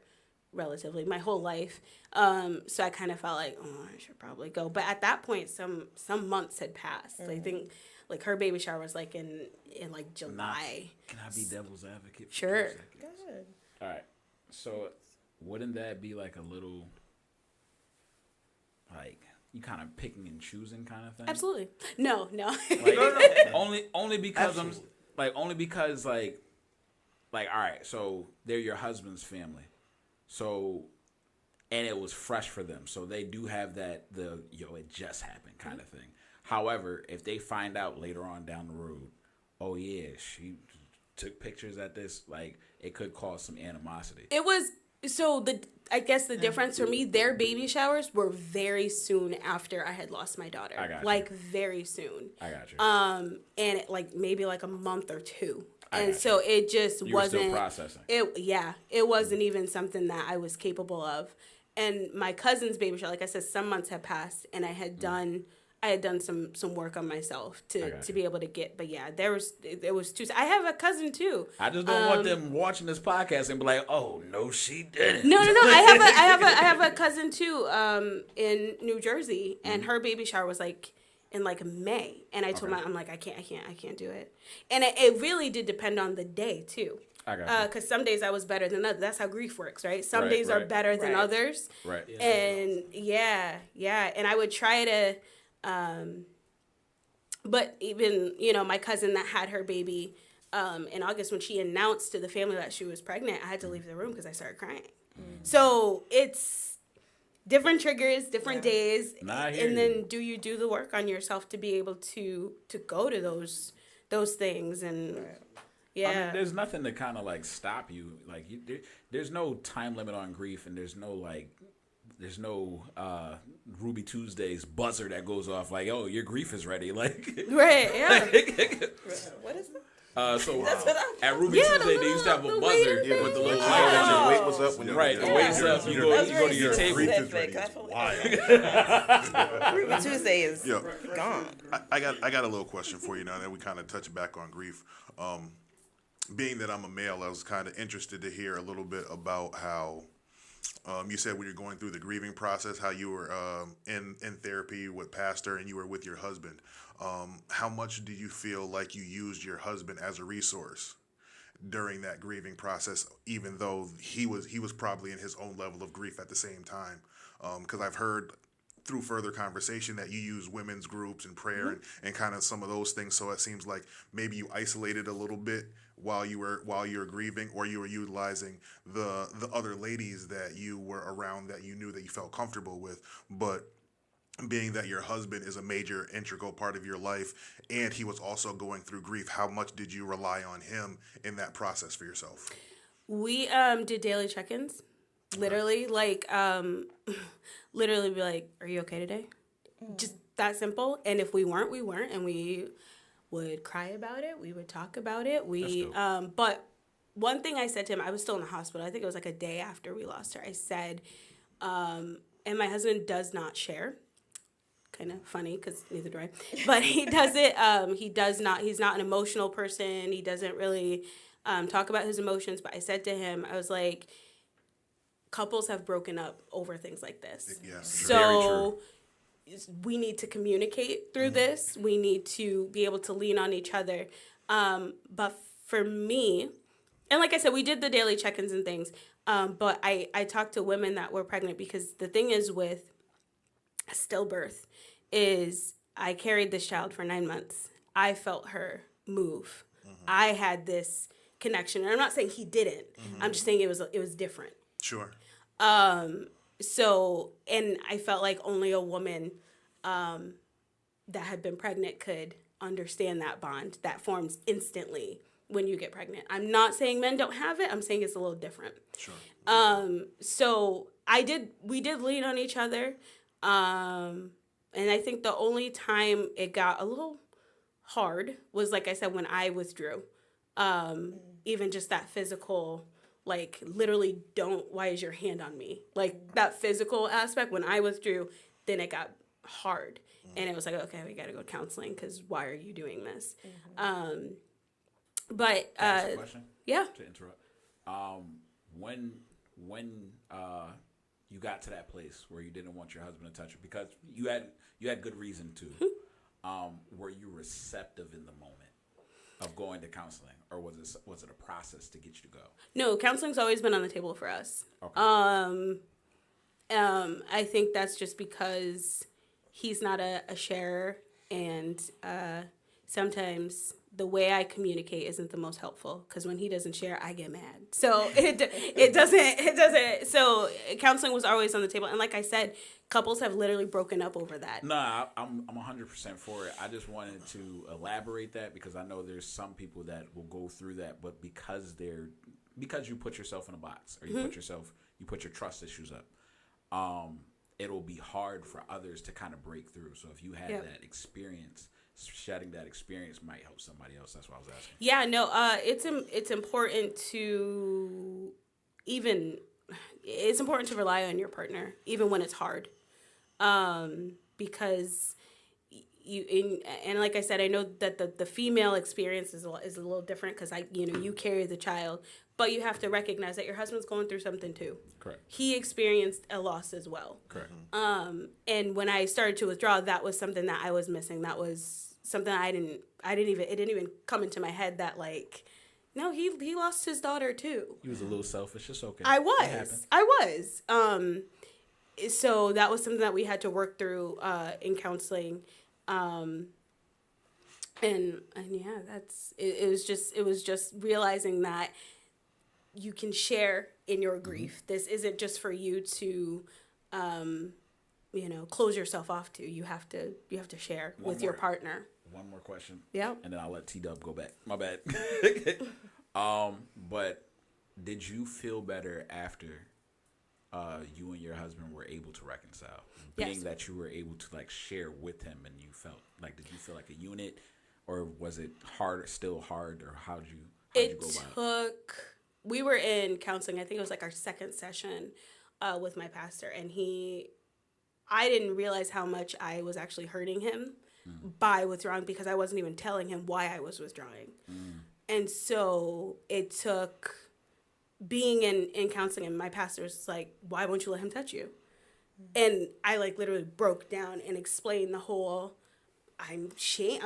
relatively my whole life. So I kind of felt like, oh, I should probably go. But at that point, some months had passed. I think like her baby shower was like in like July. Can I be devil's advocate? For Sure. 2 seconds? All right. So wouldn't that be like a little, like you kind of picking and choosing kind of thing? Absolutely. No. Like, only because only because like all right, so they're your husband's family, so and it was fresh for them, so they do have that it just happened kind of thing. However, if they find out later on down the road, oh yeah, she took pictures at this, like it could cause some animosity. It was so I guess the difference for me, their baby showers were very soon after I had lost my daughter. I got you. Like very soon. I got you. And it, like maybe like a month or two. I And got so it just You were wasn't still processing. it wasn't even something that I was capable of. And my cousin's baby shower, like I said, some months had passed and I had done some work on myself I to got be able to get, but yeah, there was two. I have a cousin too. I just don't want them watching this podcast and be like, "Oh no, she didn't." No. I have a cousin too, in New Jersey, and Mm-hmm. her baby shower was like in like May, and I told my, I'm like, I can't do it, and it really did depend on the day too. I got you. Because some days I was better than others. That's how grief works, right? Some Right, days are right. better than Right. others, Right. and yeah, and I would try to, but even my cousin that had her baby in August, when she announced to the family that she was pregnant, I had to leave the room because I started crying. So it's different triggers, different days, Nah, I hear and then you. do you do the work on yourself to be able to go to those things and. Yeah. I mean, there's nothing to kind of like stop you. Like, there's no time limit on grief, and there's no Ruby Tuesdays buzzer that goes off like, "Oh, your grief is ready." Like, Right, yeah. What is that? So That's what I'm. at Ruby Yeah, the Tuesday, they used to have a little- the buzzer waiting with the thing. little Your light. weight was up when you Right, the were weight's there. up. You That's go to your very table. specific. I feel Ruby Tuesday is Yeah. gone. I got a little question for you now that we kind of touch back on grief. Being that I'm a male, I was kind of interested to hear a little bit about how you said when you're going through the grieving process, how you were in therapy with pastor and you were with your husband. How much do you feel like you used your husband as a resource during that grieving process, even though he was probably in his own level of grief at the same time? Because I've heard through further conversation that you use women's groups and prayer and kind of some of those things. So it seems like maybe you isolated a little bit while you were grieving, or you were utilizing the other ladies that you were around that you knew that you felt comfortable with. But being that your husband is a major integral part of your life and he was also going through grief, how much did you rely on him in that process for yourself? We did daily check-ins. Literally, literally be like, "Are you okay today?" Just that simple. And if we weren't, we weren't, and we would cry about it. We would talk about it. But one thing I said to him, I was still in the hospital. I think it was like a day after we lost her. I said, and my husband does not share. Kind of funny because neither do I. But he does it. He does not. He's not an emotional person. He doesn't really talk about his emotions. But I said to him, I was like, couples have broken up over things like this. Yes, so we need to communicate through this. We need to be able to lean on each other. But for me, and like I said, we did the daily check-ins and things. But I talked to women that were pregnant, because the thing is with stillbirth is I carried this child for 9 months. I felt her move. I had this connection, and I'm not saying he didn't. I'm just saying it was different. Sure. So, and I felt like only a woman that had been pregnant could understand that bond that forms instantly when you get pregnant. I'm not saying men don't have it. I'm saying it's a little different. Sure. So we did lean on each other. And I think the only time it got a little hard was, like I said, when I withdrew. Even just that physical, like, literally why is your hand on me? Like, that physical aspect, when I withdrew, then it got hard. And it was like, okay, we got to go to counseling, because why are you doing this? But, Can I ask a question? Yeah. To interrupt. When you got to that place where you didn't want your husband to touch you, because you had good reason to, were you receptive in the moment of going to counseling, or was it a process to get you to go? No, counseling's always been on the table for us. Okay. I think that's just because he's not a sharer, and sometimes the way I communicate isn't the most helpful, because when he doesn't share, I get mad. So it doesn't. So counseling was always on the table, and like I said, couples have literally broken up over that. Nah, I'm 100% for it. I just wanted to elaborate that, because I know there's some people that will go through that, but because you put yourself in a box, or you put your trust issues up, it'll be hard for others to kind of break through. So if you had that experience, shedding that experience might help somebody else. That's what I was asking. Yeah, no, it's important to rely on your partner even when it's hard, because and like I said, I know that the female experience is a little different, because you carry the child, but you have to recognize that your husband's going through something too. Correct. He experienced a loss as well. Correct. And when I started to withdraw, that was something that I was missing. That was something it didn't even come into my head that, like, no, he lost his daughter too. He was a little selfish. It's okay. I was. So that was something that we had to work through in counseling. And yeah, it was just realizing that you can share in your grief. This isn't just for you to close yourself off to. You have to share with your partner. One more question. Yeah. And then I'll let T-Dub go back. My bad. But did you feel better after you and your husband were able to reconcile? Being that you were able to, like, share with him, and you felt like, did you feel like a unit, or was it still hard, or how'd you go about it? We were in counseling, I think it was like our second session with my pastor, and I didn't realize how much I was actually hurting him by withdrawing, because I wasn't even telling him why I was withdrawing. And so it took being in counseling, and my pastor was like, why won't you let him touch you? And I, like, literally broke down and explained the whole, I'm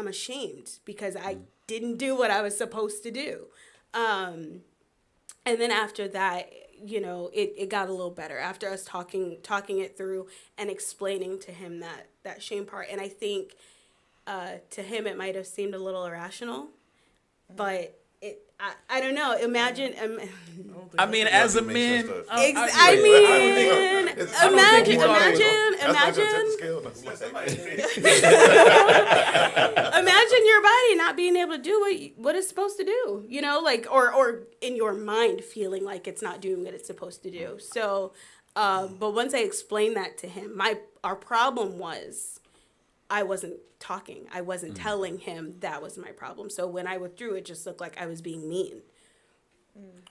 ashamed because I didn't do what I was supposed to do. And then after that, you know, it got a little better after us talking it through and explaining to him that shame part. And I think to him it might have seemed a little irrational, but I don't know. Imagine. I mean, as a man, imagine your body not being able to do what it's supposed to do, you know, like, or in your mind feeling like it's not doing what it's supposed to do. So, but once I explained that to him, our problem was I wasn't talking. I wasn't telling him that was my problem. So when I withdrew, it just looked like I was being mean.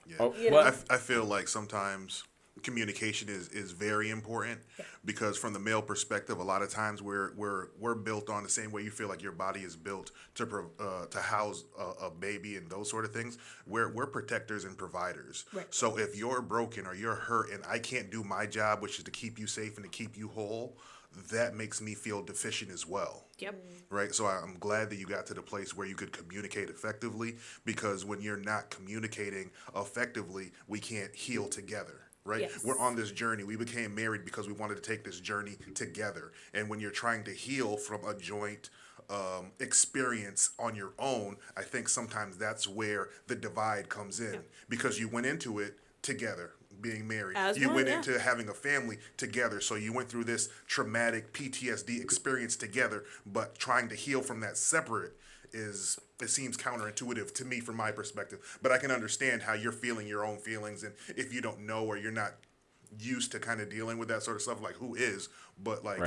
Yeah. You know? I feel like sometimes communication is very important because from the male perspective, a lot of times we're built on the same way you feel like your body is built to house a baby and those sort of things. We're protectors and providers. Right. So if you're broken or you're hurt and I can't do my job, which is to keep you safe and to keep you whole, that makes me feel deficient as well. Yep. Right. So I'm glad that you got to the place where you could communicate effectively, because when you're not communicating effectively, we can't heal together. Right. Yes. We're on this journey. We became married because we wanted to take this journey together. And when you're trying to heal from a joint experience on your own, I think sometimes that's where the divide comes in, because you went into it together. Being married, you went into having a family together, so you went through this traumatic PTSD experience together, but trying to heal from that separate it seems counterintuitive to me from my perspective. But I can understand how you're feeling your own feelings, and if you don't know or you're not used to kind of dealing with that sort of stuff, like who is, but like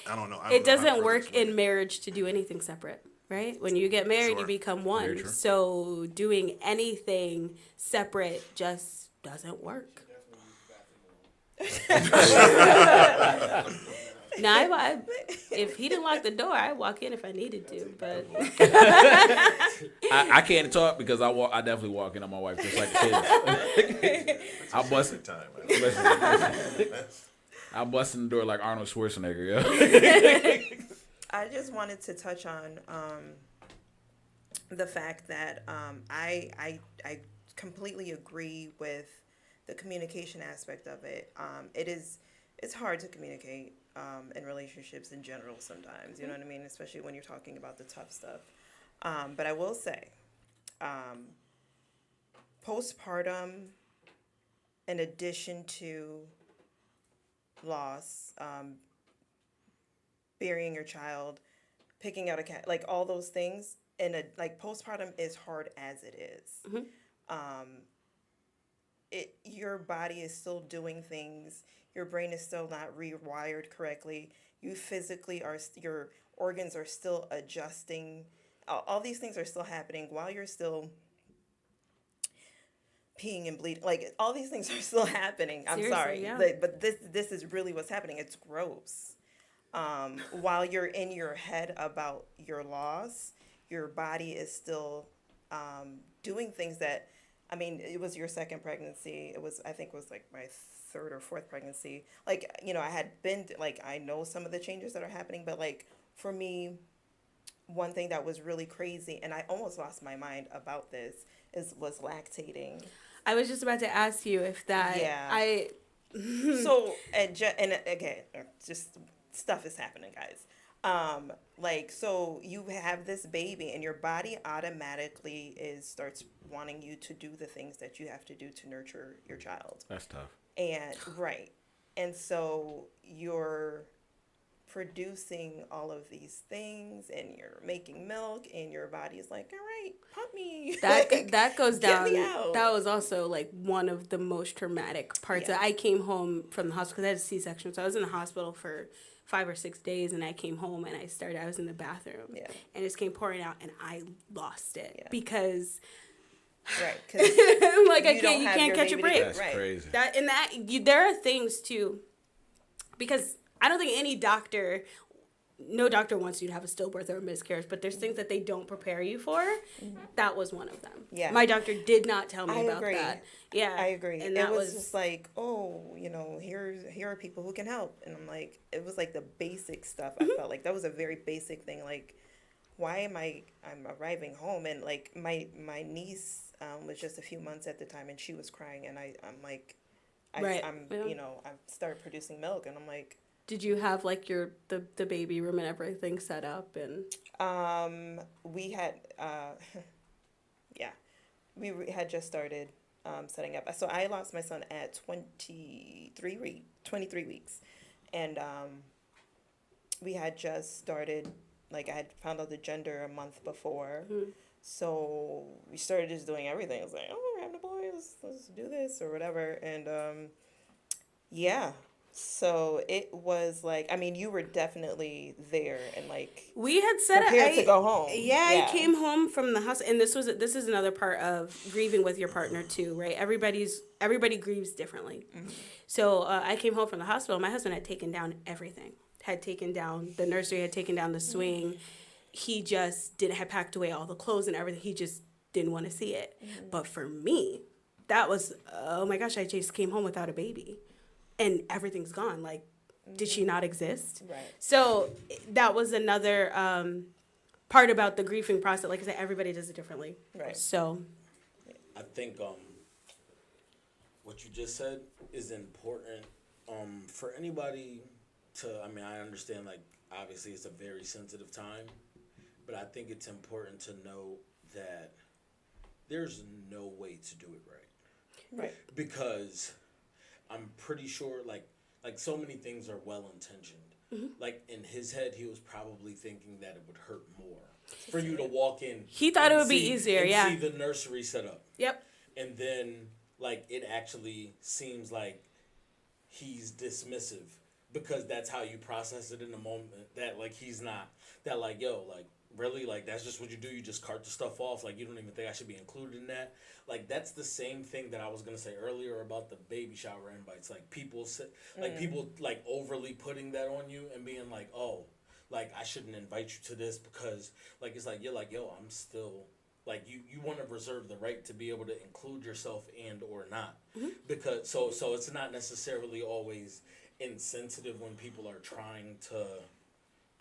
I don't know. It doesn't work in marriage to do anything separate, right? When you get married, you become one. So doing anything separate just doesn't work. No, if he didn't lock the door, I'd walk in if I needed to. But I can't talk because I definitely walk in on my wife just like the kids. I bust I bust in the door like Arnold Schwarzenegger. Yeah. I just wanted to touch on the fact that I completely agree with the communication aspect of it. It's hard to communicate in relationships in general sometimes, you know what I mean? Especially when you're talking about the tough stuff. But I will say, postpartum, in addition to loss, burying your child, picking out a cat, like all those things, like postpartum is hard as it is. Your body is still doing things. Your brain is still not rewired correctly. You physically your organs are still adjusting. All these things are still happening while you're still peeing and bleeding. Like all these things are still happening. I'm sorry, but this is really what's happening. It's gross. While you're in your head about your loss, your body is still doing things that. I mean, it was your second pregnancy. I think it was like my third or fourth pregnancy. Like, you know, I know some of the changes that are happening, but like for me, one thing that was really crazy, and I almost lost my mind about this, was lactating. I was just about to ask you if that. Yeah. So, and again, just stuff is happening, guys. So you have this baby and your body automatically starts wanting you to do the things that you have to do to nurture your child. That's tough. And so you're producing all of these things and you're making milk and your body is like, all right, pump me. That goes down. Get me out. That was also like one of the most traumatic parts. Yeah. I came home from the hospital because I had a C-section, so I was in the hospital for 5 or 6 days, and I came home and I was in the bathroom, and it just came pouring out, and I lost it because. Right, because like you can't catch a break. That's crazy. There are things too, because I don't think no doctor wants you to have a stillbirth or a miscarriage, but there's things that they don't prepare you for. Mm-hmm. That was one of them. Yeah, my doctor did not tell me about that. Yeah, I agree. And it was just like, oh, you know, here are people who can help, and I'm like, it was like the basic stuff. I felt like that was a very basic thing, like, I'm arriving home, and like my niece was just a few months at the time, and she was crying, and I'm like, Right. I'm Yeah. you know I started producing milk, and I'm like, Did you have like the baby room and everything set up and? we had yeah, had just started setting up. So I lost my son at 23 weeks, and we had just started. Like I had found out the gender a month before, so we started just doing everything. I was like, oh, we're having a boy. Let's do this or whatever, and yeah. So it was like, I mean, you were definitely there and like We had said prepared to go home. Yeah, I came home from the hospital, and this is another part of grieving with your partner too, right? Everybody grieves differently. So I came home from the hospital. My husband had taken down everything. Had taken down the nursery, had taken down the swing. He just had packed away all the clothes and everything. He just didn't want to see it. But for me, that was, oh my gosh, I just came home without a baby, and everything's gone. Like, did she not exist? Right. So that was another part about the grieving process. Like I said, everybody does it differently. Right. So I think what you just said is important for anybody to, I mean, I understand, like, obviously it's a very sensitive time, but I think it's important to know that there's no way to do it right. Right. Because I'm pretty sure, like so many things are well-intentioned. Like, in his head, he was probably thinking that it would hurt more for you to walk in. He thought it and would be easier, and yeah. see the nursery set up. Yep. And then, like, it actually seems like he's dismissive because that's how you process it in the moment. That, like, he's not. That, like, yo, like, really? Like, that's just what you do? You just cart the stuff off? Like, you don't even think I should be included in that? Like, that's the same thing that I was going to say earlier about the baby shower invites. Like, people, people, like, overly putting that on you and being like, oh, like, I shouldn't invite you to this because, like, it's like, you're like, yo, I'm still... Like, you want to reserve the right to be able to include yourself and or not. Because, so it's not necessarily always insensitive when people are trying to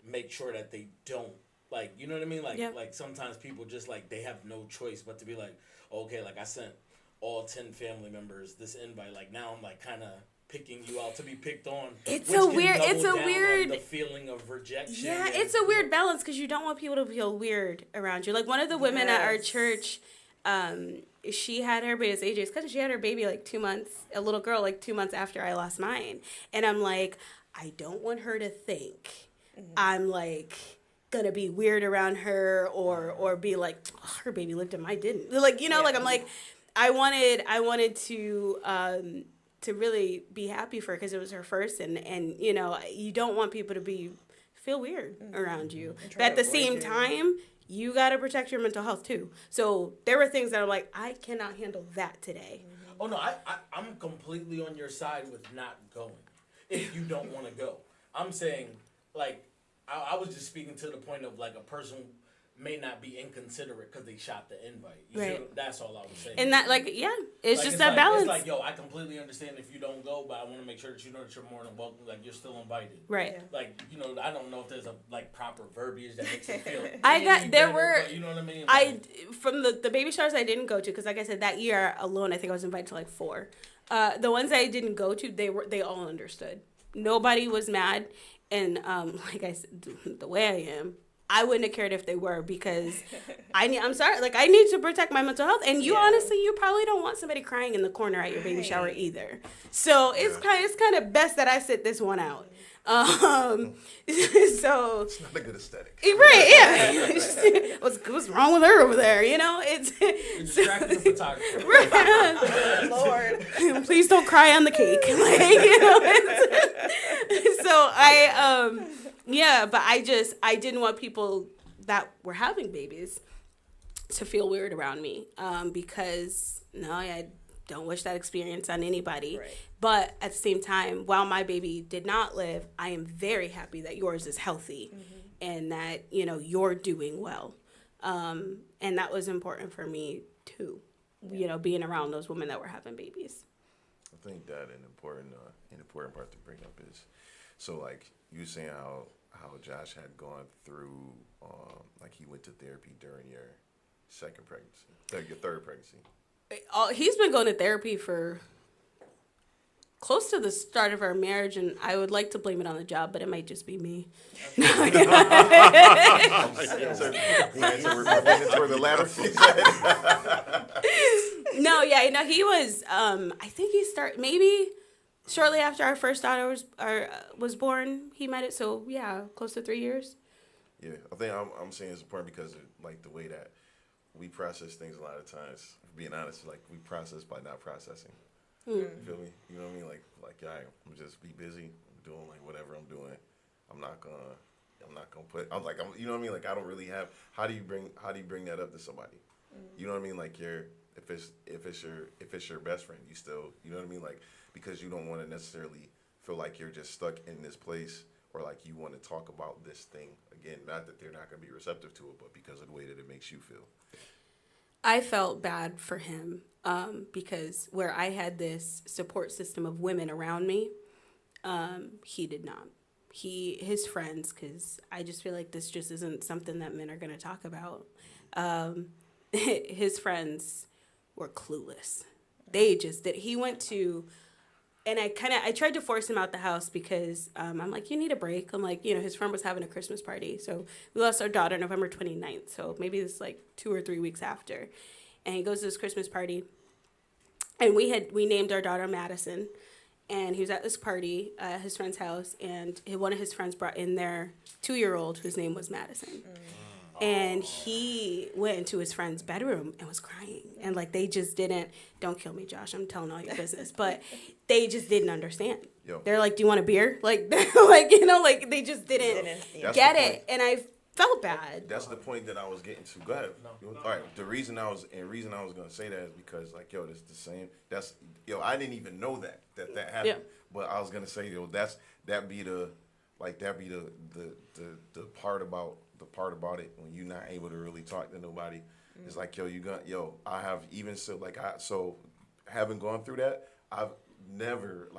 make sure that they don't. Like, you know what I mean? Like, Yeah. like sometimes people just, like, they have no choice but to be like, okay, like, I sent all 10 family members this invite. Like, now I'm, like, kind of picking you out to be picked on. It's which a can weird- double it's a down on weird- the feeling of rejection. Yeah, and- it's a weird balance because you don't want people to feel weird around you. Like one of the women at our Yes. church, she had her baby, it's AJ's cousin. She had her baby like 2 months, a little girl like 2 months after I lost mine, and I'm like, I don't want her to think I'm like gonna be weird around her or be like, oh, her baby lived and mine didn't. Like, you know, like I'm like, I wanted to really be happy for her because it was her first, and you know, you don't want people to feel weird around you, but at the same time you got to protect your mental health too. So there were things that I'm like, I cannot handle that today. Oh no, I'm completely on your side with not going if you don't want to go. I'm saying, like, I was just speaking to the point of, like, a person may not be inconsiderate because they shot the invite. You see Right. that's all I was saying. And that, like, yeah, it's Like, just that balance. It's like, yo, I completely understand if you don't go, but I want to make sure that you know that you're more than welcome. Like, you're still invited. Right. Like, you know, I don't know if there's a, like, proper verbiage that makes it feel. I got- any there better, were- but you know what I mean? From the baby showers I didn't go to, because like I said, that year alone, I think I was invited to like 4. The ones I didn't go to, they all understood. Nobody was mad, and like I said, the way I am, I wouldn't have cared if they were, because I'm sorry, like, I need to protect my mental health, and you honestly, you probably don't want somebody crying in the corner at your baby shower either. So it's kind of best that I sit this one out. So It's not a good aesthetic. right, yeah. what's wrong with her over there? You know, it's You're distracting the photographer. Lord. please don't cry on the cake. Like, you know, so but I didn't want people that were having babies to feel weird around me, because no, I don't wish that experience on anybody. Right. But at the same time, while my baby did not live, I am very happy that yours is healthy and that, you know, you're doing well. And that was important for me too, you know, being around those women that were having babies. I think that an important part to bring up is, so, like, you saying how how Josh had gone through, like he went to therapy during your second pregnancy, your third pregnancy. He's been going to therapy for close to the start of our marriage, and I would like to blame it on the job, but it might just be me. So we're moving toward the latter. No, yeah, no, he was. I think he started maybe shortly after our first daughter was born. He met it, so yeah, close to 3 years. Yeah, I think I'm saying it's important because of, like, the way that we process things a lot of times. Being honest, like, we process by not processing. You feel me? You know what I mean? Like, all right, I'm just be busy. I'm doing like whatever I'm doing. I'm not gonna put. You know what I mean? Like, I don't really have. How do you bring that up to somebody? You know what I mean? Like, if it's your best friend, you still, you know what I mean? Like, because you don't want to necessarily feel like you're just stuck in this place, or like you want to talk about this thing again. Not that they're not gonna be receptive to it, but because of the way that it makes you feel. I felt bad for him because where I had this support system of women around me, he did not. His friends, because I just feel like this just isn't something that men are going to talk about. His friends were clueless. They just did. He went to, and I tried to force him out the house because I'm like, you need a break. I'm like, his friend was having a Christmas party. So we lost our daughter November 29th. So maybe it's like 2 or 3 weeks after. And he goes to this Christmas party. And we named our daughter Madison. And he was at this party at his friend's house. And one of his friends brought in their 2-year-old whose name was Madison. And he went into his friend's bedroom and was crying. And like, they just didn't, don't kill me, Josh, I'm telling all your business. But they just didn't understand. Yo. They're like, do you want a beer? Like, they just didn't That's get the it. point. And I felt bad. That's the point that I was getting to. Go ahead. All right. The reason I was gonna say that is because, like, yo, this the same. I didn't even know that happened. Yeah. But I was gonna say, that be the part about it when you're not able to really talk to nobody. It's like, I have even so having gone through that, I've never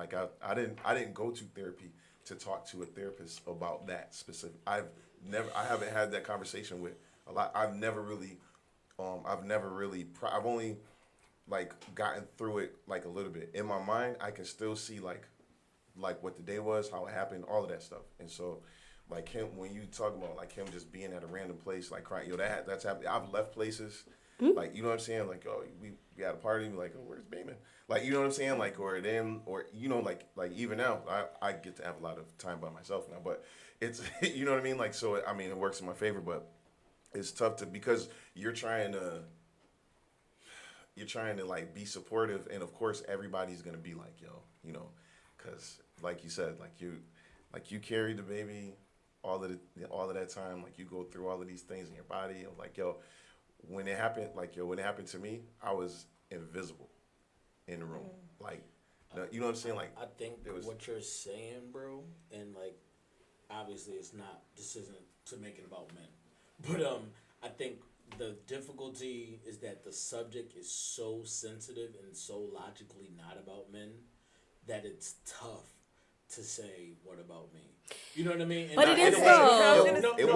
I didn't go to therapy to talk to a therapist about that specific. I haven't had that conversation with a lot. I've only like gotten through it like a little bit. In my mind, I can still see like what the day was, how it happened, all of that stuff. And so, like, him, when you talk about like him just being at a random place, like crying, that's happened. I've left places, like, you know what I'm saying, like, oh, we had a party, like, oh, where's Bayman? Like, you know what I'm saying, like, or them, or like even now, I get to have a lot of time by myself now, but it's you know what I mean, like, so I mean, it works in my favor, but it's tough because you're trying to like be supportive, and of course everybody's gonna be like, yo, because like you said, like you carried the baby all of that time, like you go through all of these things in your body, and like, yo, when it happened to me, I was invisible in the room, like, you know what I'm saying, like, I think what you're saying, bro, and like, obviously this isn't to make it about men, but I think the difficulty is that the subject is so sensitive and so logically not about men that it's tough to say, what about me? You know what I mean? And But it is it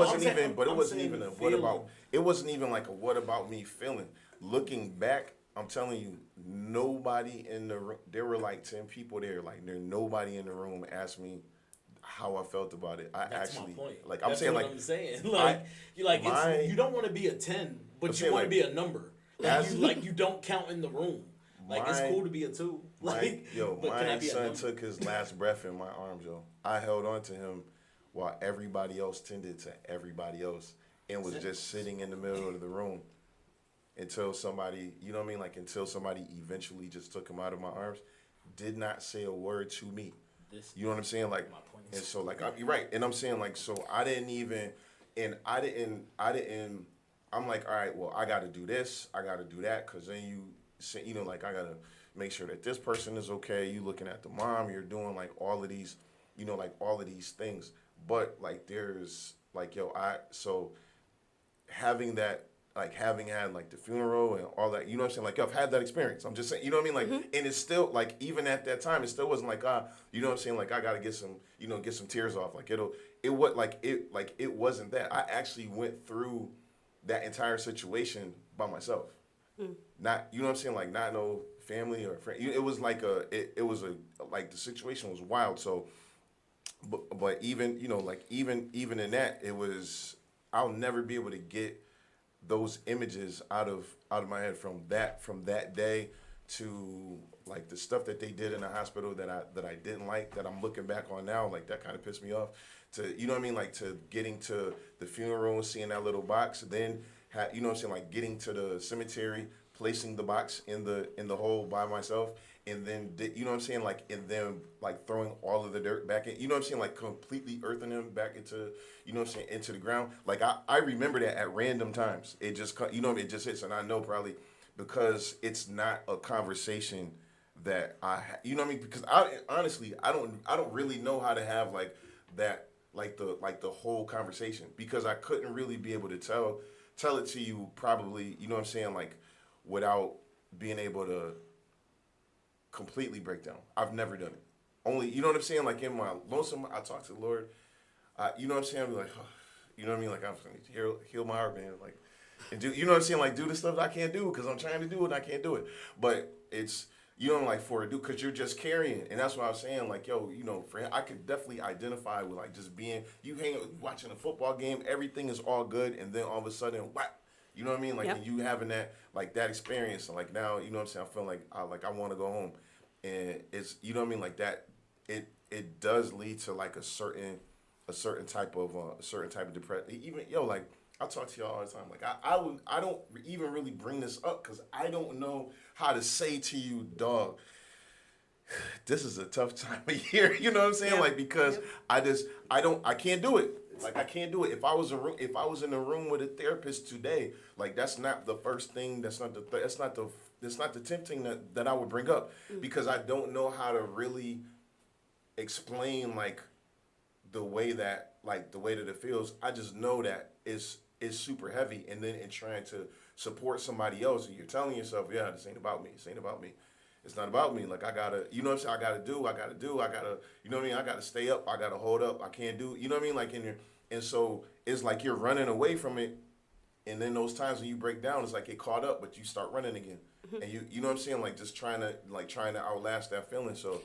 wasn't even like a what about me feeling. Looking back, I'm telling you, nobody in the room, there were like 10 people there, like nobody in the room asked me how I felt about it. That's actually, my point. like, That's I'm saying, like, you don't want to be a 10, but you want to be a number. Like, you don't count in the room. Like, it's cool to be a 2. Like, my son took his last breath in my arms, yo. I held on to him while everybody else tended to everybody else and was just sitting in the middle of the room until somebody, you know what I mean? Like, until somebody eventually just took him out of my arms, did not say a word to me. You know what I'm saying? Like, and so, like, you're right. And I'm saying, like, so I didn't, I'm like, all right, well, I got to do this, I got to do that, because then you say, like, I got to make sure that this person is okay. You looking at the mom, you're doing, like, all of these, like, all of these things. But, like, there's, like, so having that, like having had like the funeral and all that, you know what I'm saying? Like I've had that experience. I'm just saying, you know what I mean? Like, and it's still like even at that time, it still wasn't like you know what I'm saying? Like I gotta get some, you know, get some tears off. Like it wasn't that. I actually went through that entire situation by myself. Not, you know what I'm saying? Like not no family or friend. It was like it was like the situation was wild. So, but even, you know, like even in that, it was, I'll never be able to get those images out of my head from that day to like the stuff that they did in the hospital that I didn't like, that I'm looking back on now, like that kind of pissed me off, to, you know what I mean, like to getting to the funeral, seeing that little box, then you know what I'm saying, like getting to the cemetery, placing the box in the hole by myself, and then you know what I'm saying, like, and then like throwing all of the dirt back in, you know what I'm saying, like completely earthing them back into, you know what I'm saying, into the ground. Like I remember that at random times. It just, you know, it just hits, and I know probably because it's not a conversation that you know what I mean, because I honestly I don't really know how to have like that, like the whole conversation, because I couldn't really be able to tell it to you probably, you know what I'm saying, like without being able to completely break down. I've never done it. Only, you know what I'm saying, like in my lonesome, I talk to the Lord. You know what I'm saying? I'm like, oh, you know what I mean? Like I'm going to heal my heart, man. Like, and do, you know what I'm saying? Like do the stuff that I can't do because I'm trying to do it and I can't do it. But it's, you know, like for it, do, because you're just carrying it. And that's what I was saying. Like, yo, you know, for him, I could definitely identify with like just being, you watching a football game, everything is all good. And then all of a sudden, what? You know what I mean? Like, and you having that, like that experience. And like now, you know what I'm saying? I feel like I want to go home. And it's, you know what I mean? Like that, it does lead to like a certain type of depression. Even, yo, like I talk to y'all all the time. Like I don't even really bring this up because I don't know how to say to you, dog, this is a tough time of year. You know what I'm saying? Like, because I can't do it. Like I can't do it. If I was in a room with a therapist today, like that's not the first thing. That's not the 10th thing that I would bring up, because I don't know how to really explain like the way that it feels. I just know that it's super heavy, and then in trying to support somebody else, and you're telling yourself, yeah, this ain't about me. This ain't about me. It's not about me. Like I gotta, you know what I'm saying? I gotta, you know what I mean? I gotta stay up. I gotta hold up. I can't do, you know what I mean? Like and so it's like you're running away from it. And then those times when you break down, it's like it caught up, but you start running again. And you know what I'm saying? Like just trying to outlast that feeling. So,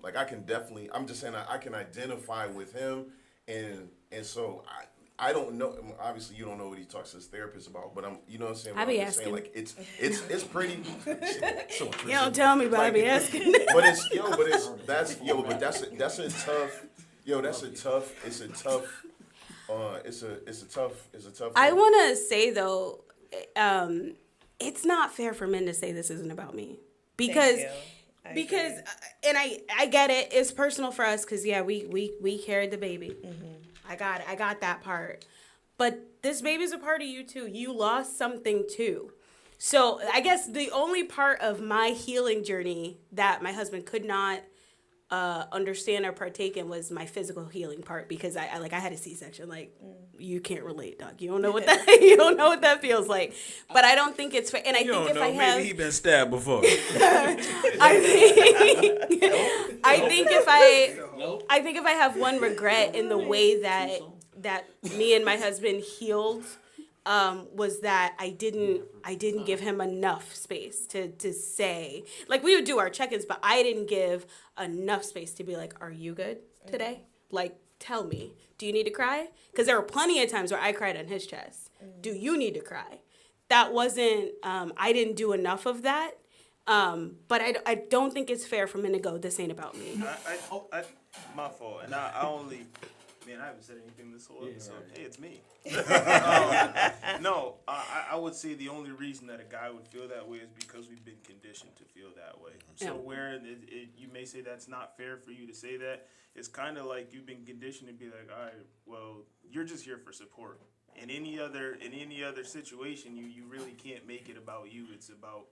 like I'm just saying I can identify with him. And so I don't know. Obviously, you don't know what he talks to his therapist about, but you know what I'm saying? I be I'm just saying, asking. like it's pretty. So You don't tell me, but I be asking. But that's a tough. I want to say though, it's not fair for men to say this isn't about me, because and I get it. It's personal for us because we carried the baby. I got that part. But this baby's a part of you too. You lost something too. So I guess the only part of my healing journey that my husband could not understand or partake in was my physical healing part, because I had a C-section. Like, you can't relate, dog. You don't know what that feels like. But I don't think it's fair. And I think if I have, maybe he been stabbed before. I think if I have one regret in the way that me and my husband healed, was that I didn't give him enough space to say, like, we would do our check-ins, but I didn't give enough space to be like, are you good today? Like, tell me, do you need to cry? Because there were plenty of times where I cried on his chest. Do you need to cry? That wasn't, I didn't do enough of that. But I don't think it's fair for men to go, this ain't about me. My fault. And I only, man, I haven't said anything this whole episode. Hey, it's me. No, I would say the only reason that a guy would feel that way is because we've been conditioned to feel that way. So where you may say that's not fair for you to say that, it's kind of like you've been conditioned to be like, all right, well, you're just here for support. In any other situation, you really can't make it about you. It's about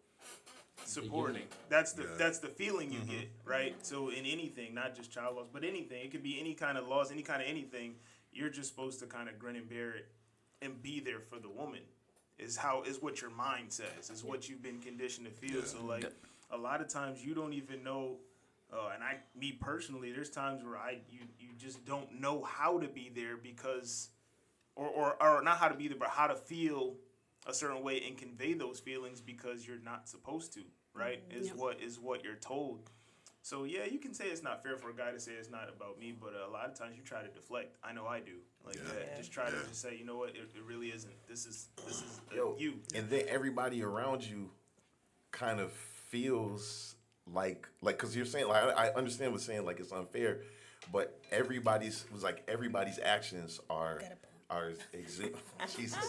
supporting. That's the feeling you get, right? So in anything, not just child loss, but anything, it could be any kind of loss, any kind of anything. You're just supposed to kind of grin and bear it and be there for the woman. is what your mind says, is what you've been conditioned to feel. So like a lot of times you don't even know. Me personally, there's times where you just don't know how to be there because, or not how to be there, but how to feel a certain way and convey those feelings because you're not supposed to, right? Is what you're told. So yeah, you can say it's not fair for a guy to say it's not about me, but a lot of times you try to deflect. I know I do. Just try to just say, you know what, it really isn't. This is you. And then everybody around you kind of feels like because you're saying like I understand what's saying like it's unfair, but everybody's actions are Jesus.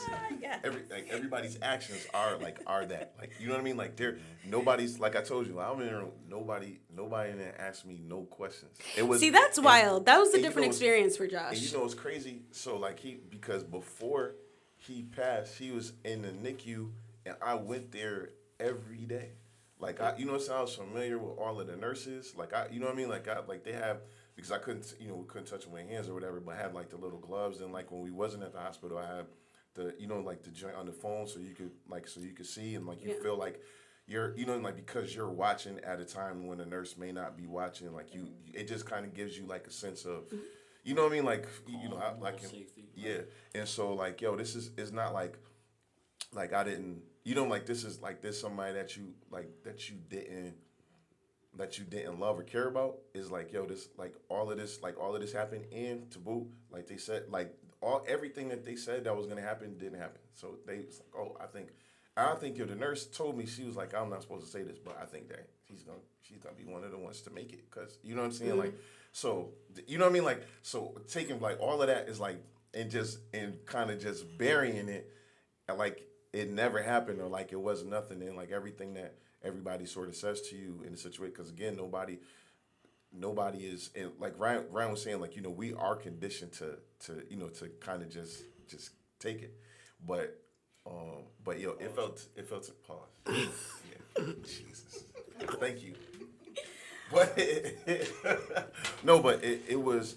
Everybody's actions are that, like, you know what I mean, like nobody's, like I told you, like, I'm in there, nobody didn't ask me no questions. It was, see, that's wild. That was a and different experience for Josh. And you know what's crazy? So like because before he passed, he was in the NICU, and I went there every day. Like you know what I'm saying? I was familiar with all of the nurses. Like you know what I mean? Like they have, because I couldn't, we couldn't touch them with hands or whatever, but I had like the little gloves, and like when we wasn't at the hospital, I had the, like the joint on the phone so you could see, and like you feel like you're, like because you're watching at a time when the nurse may not be watching, like it just kind of gives you like a sense of, you know what I mean? Like, Safety. Yeah. And so like, it's not like I didn't, like this is like this somebody that you didn't love or care about, is like, this, like all of this happened, and to boot, like they said, like everything that they said that was gonna happen didn't happen. So they was like, oh, I think the nurse told me, she was like, I'm not supposed to say this, but I think that she's gonna be one of the ones to make it, cause you know what I'm saying, like, so you know what I mean, like, so taking like all of that is like, and kind of just burying it, like it never happened, or like it was nothing, and like everything that everybody sort of says to you in a situation, because again, nobody is, and like Ryan was saying, like, we are conditioned to kind of just take it, but it felt pause. Yeah. Jesus, thank you. But no, but it was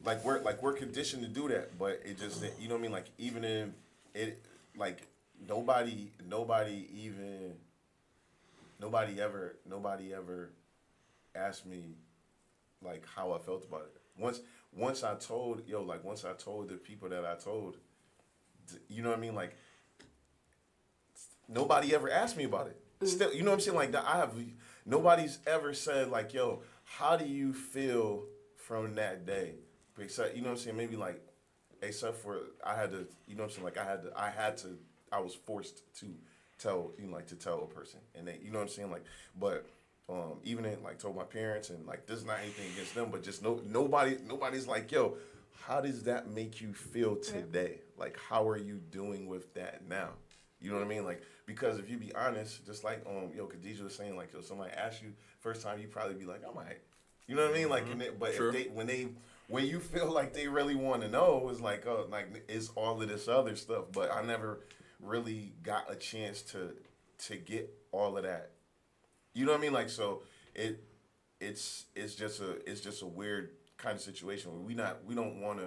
like we're conditioned to do that, but it just, you know what I mean, like even in it, like nobody ever asked me like how I felt about it. Once I told the people that I told, you know what I mean, like nobody ever asked me about it. Still, you know what I'm saying, like nobody's ever said like, yo, how do you feel from that day? Except, you know what I'm saying, maybe like, except for I had to, you know what I'm saying, like I was forced to tell, to tell a person, and they, you know what I'm saying, like, but even in, like, told my parents, and like, this is not anything against them, but just nobody's like, yo, how does that make you feel today? Like, how are you doing with that now? You know what I mean? Like, because if you be honest, just like Khadijah was saying, like, somebody asks you first time, you probably be like, I'm alright. You know what I mean? Like, but sure. When you feel like they really want to know, it's like, oh, like, it's all of this other stuff. But I never really got a chance to get all of that. You know what I mean? Like, so it's just a weird kind of situation where we don't want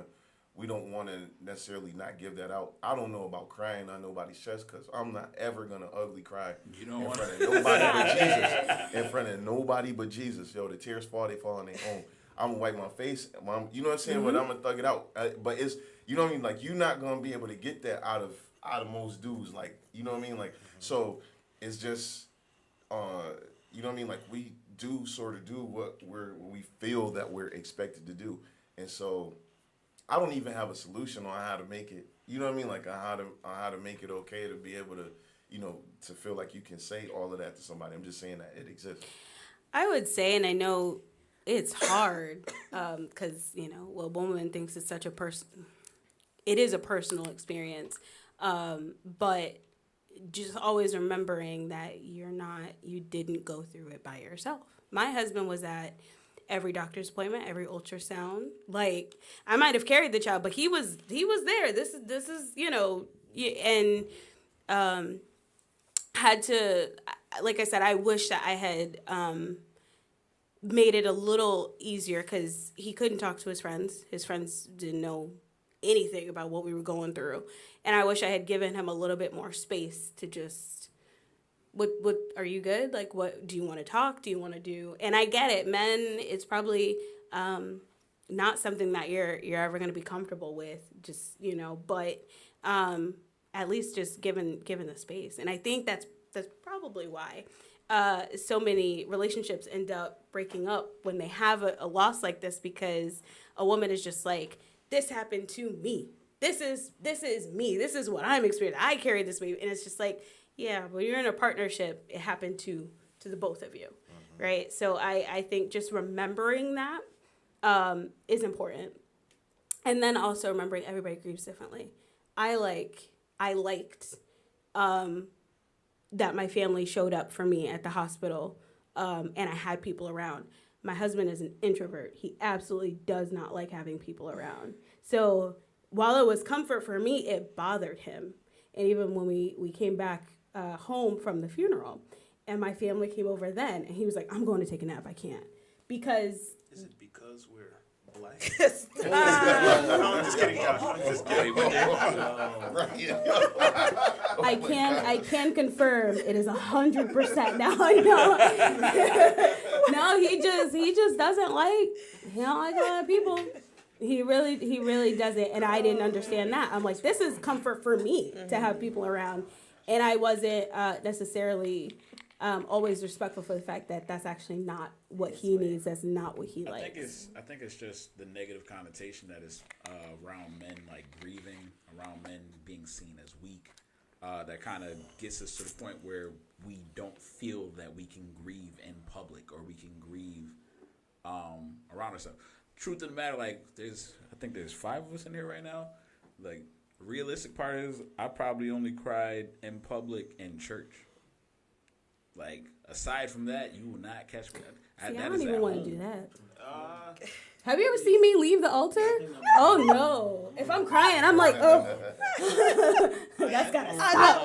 to necessarily not give that out. I don't know about crying on nobody's chest, because I'm not ever gonna ugly cry in front of nobody but Jesus. In front of nobody but Jesus. Yo, the tears fall, they fall on their own. I'm gonna wipe my face. You know what I'm saying? But I'm gonna thug it out. But it's, you know what I mean? Like, you're not gonna be able to get that out of most dudes. Like, you know what I mean? Like, so it's just, you know what I mean? Like, we do sort of do what we feel that we're expected to do, and so I don't even have a solution on how to make it. You know what I mean? Like, on how to make it okay to be able to, to feel like you can say all of that to somebody. I'm just saying that it exists. I would say, and I know it's hard, because, woman thinks it's such it is a personal experience, but just always remembering that you didn't go through it by yourself. My husband was at every doctor's appointment, every ultrasound. Like, I might have carried the child, but he was there. This is, and had to, like I said, I wish that I had made it a little easier, because he couldn't talk to his friends. His friends didn't know anything about what we were going through. And I wish I had given him a little bit more space to just, what are you good? Like, what do you want to talk? Do you want to do? And I get it, men, it's probably not something that you're ever going to be comfortable with, just, but at least just given the space. And I think that's probably why so many relationships end up breaking up when they have a loss like this, because a woman is just like, this happened to me. This is me. This is what I'm experiencing. I carry this baby. And it's just like, yeah, but you're in a partnership. It happened to the both of you, right? So I think just remembering that is important. And then also remembering everybody grieves differently. I liked that my family showed up for me at the hospital, and I had people around. My husband is an introvert. He absolutely does not like having people around. So while it was comfort for me, it bothered him. And even when we came back home from the funeral, and my family came over then, and he was like, I'm going to take a nap. I can't. Because... Is it because we're black? No, I'm just kidding, Josh. I'm just kidding. I can confirm it is 100% now. No, he just doesn't like, he don't like a lot of people. He really doesn't, and I didn't understand that. I'm like, this is comfort for me to have people around, and I wasn't necessarily always respectful for the fact that that's actually not what he needs. That's not what he likes. I think it's just the negative connotation that is around men like grieving, around men being seen as weak. That kind of gets us to the point where we don't feel that we can grieve in public, or we can grieve around ourselves. Truth of the matter, like I think there's 5 of us in here right now. Like, the realistic part is, I probably only cried in public in church. Like, aside from that, you will not catch me. I don't even want to do that. Uh, Have you ever seen me leave the altar? Oh no! If I'm crying, I'm like, oh, that's gotta stop.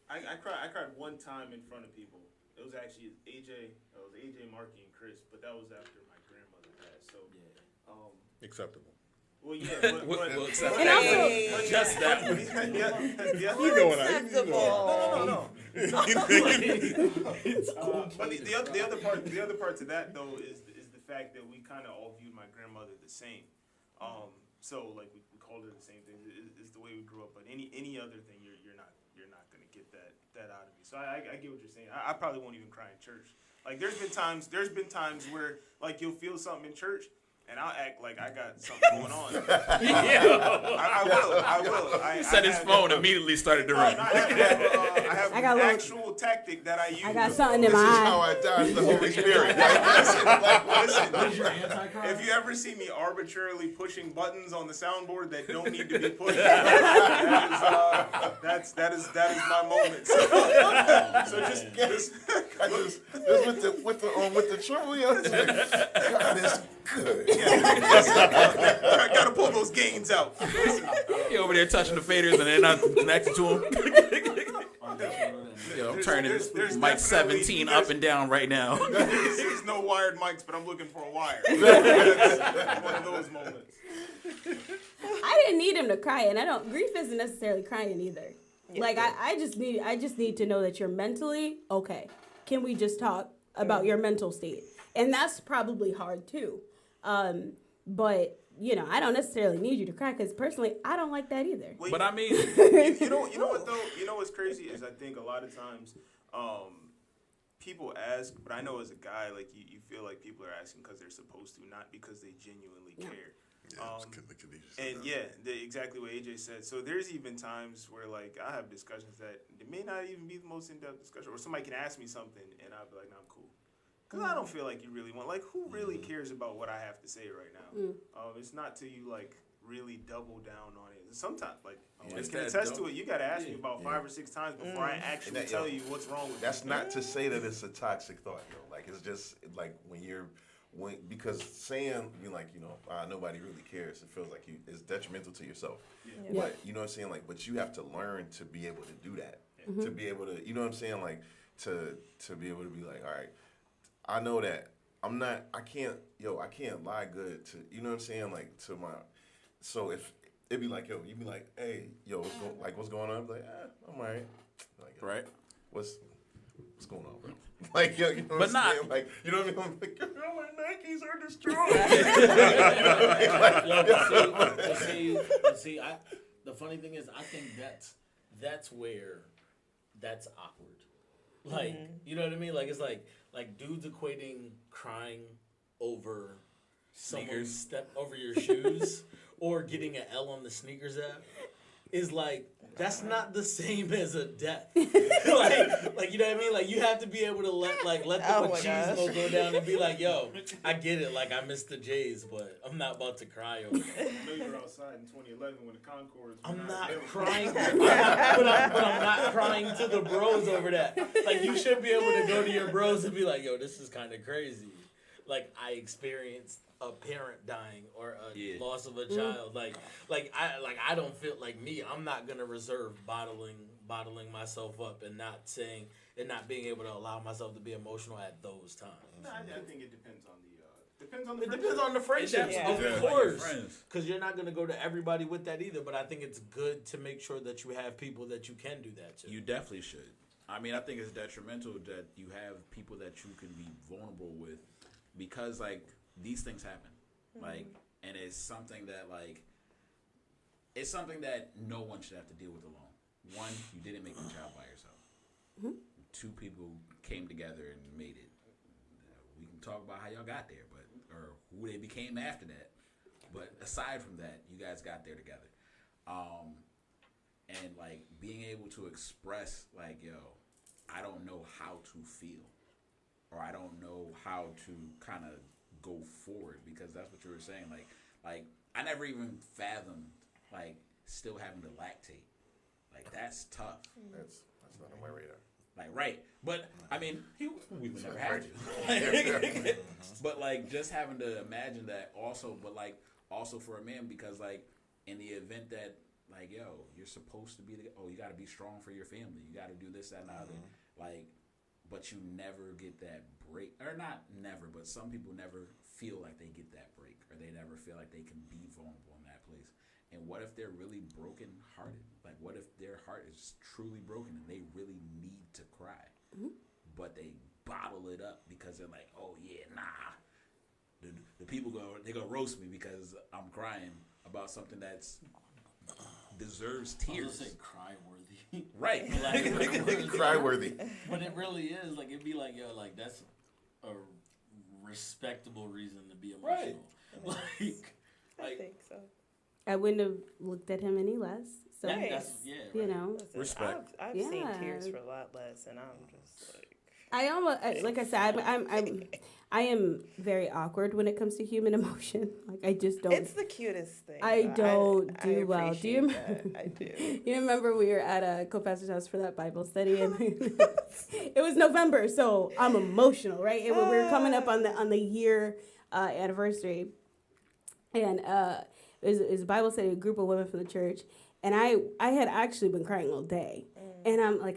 I cried one time in front of people. It was actually AJ, Marky, and Chris, but that was after my grandmother passed. So, Acceptable. well, yeah, but We'll accept And that. also, Just that one. You know what I mean? No. But the other part to that though is the fact that we kind of all viewed my grandmother the same. So like we called her the same thing. It's the way we grew up. But any other thing, you're not gonna get that out of me. So I get what you're saying. I probably won't even cry in church. Like there's been times where like you'll feel something in church, and I'll act like I got something going on. I will. He said his phone immediately started to ring. I have an actual tactic that I use. I got something in This is my how eye. I dodge the Holy Spirit. Listen. If you ever see me arbitrarily pushing buttons on the soundboard that don't need to be pushed, that is my moment. So just with the triple, God is good. I gotta pull those gains out. He over there touching the faders and they're not connected to him. I'm turning there's mic definitely- 17 up and down right now. There's no wired mics, but I'm looking for a wire. That's one of those moments. I didn't need him to cry, and grief isn't necessarily crying either. Like I just need to know that you're mentally okay. Can we just talk about your mental state? And that's probably hard too. But I don't necessarily need you to cry, because personally, I don't like that either. Wait, But I mean, you know what though? You know what's crazy is I think a lot of times people ask, but I know as a guy, like you feel like people are asking because they're supposed to, not because they genuinely care. Exactly what AJ said. So there's even times where like I have discussions that it may not even be the most in-depth discussion, or somebody can ask me something and I'll be like, "No, I'm cool," because I don't feel like you really want. Like, who really cares about what I have to say right now? It's not till you like really double down on it. Sometimes, like I can attest to it. You got to ask me about 5 or 6 times before I actually tell you what's wrong with That's you. not to say that it's a toxic thought, though. Like, it's just like because saying nobody really cares, it feels like it's detrimental to yourself. Yeah. But you know what I'm saying, like, but you have to learn to be able to do that, to be able to, you know what I'm saying, like to be able to be like, all right, I know that I can't lie good to, you know what I'm saying, like to my, So if it'd be like, yo, you'd be like, hey, yo, what's going on? I'm like, I'm alright. Like, Right. What's going on, bro? Like, yo, you know what But I'm not- saying? Like, you know what I mean? I'm like, girl, my Nikes are destroyed. Yo, but see, the funny thing is, I think that's where that's awkward. Like, you know what I mean? Like, it's like dudes equating crying over someone's Sneakers. step over your shoes or getting an L on the sneakers app is like, that's not the same as a death. like you know what I mean? Like, you have to be able to let the Oh my machismo go down and be like, yo, I get it. Like, I missed the Jays, but I'm not about to cry over it. I know you were outside in 2011 when the Concords. I'm were not available. crying, but I'm not crying to the bros over that. Like, you should be able to go to your bros and be like, yo, this is kind of crazy. Like, I experienced a parent dying or a loss of a child. Like I don't feel like me. I'm not gonna reserve bottling myself up and not saying and not being able to allow myself to be emotional at those times. No, I think it depends on the It depends on the friendships, Yeah. of Yeah. course, Friends. because you're not gonna go to everybody with that either. But I think it's good to make sure that you have people that you can do that to. You definitely should. I mean, I think it's detrimental that you have people that you can be vulnerable with because, like, these things happen. Like, and it's something that, like, it's something that no one should have to deal with alone. One, you didn't make the child by yourself. Two people came together and made it. We can talk about how y'all got there, or who they became after that. But aside from that, you guys got there together. And, like, being able to express, like, yo, I don't know how to feel, or I don't know how to kind of go forward, because that's what you were saying. Like I never even fathomed, like, still having to lactate. Like, that's tough. That's not on my radar. Like, right. But, I mean, we would never have to. But, like, just having to imagine that also, but, like, also for a man, because, like, in the event that, like, yo, you're supposed to be, you got to be strong for your family. You got to do this, that, and the other. Like, but you never get that break. Or not never, but some people never feel like they get that break. Or they never feel like they can be vulnerable in that place. And what if they're really broken-hearted? Like, what if their heart is truly broken and they really need to cry? But they bottle it up because they're like, oh, yeah, nah. The people they're going to roast me because I'm crying about something that's deserves I was tears. gonna say cry worthy. Right. Cry-worthy. But it really is, like, it'd be like, yo, like, that's a respectable reason to be Right. emotional. I think so. I wouldn't have looked at him any less. So, Nice. you know. Listen, Respect. I've seen Yeah. tears for a lot less, and I'm just like, I almost like I said, I am very awkward when it comes to human emotion. Like, I just don't. it's the cutest thing. I though. don't do well. Do you appreciate that. I do. You remember we were at a co-pastor's house for that Bible study, and it was November, so I'm emotional, right? And we were coming up on the year anniversary, and it was a Bible study, a group of women from the church, and I had actually been crying all day. And I'm like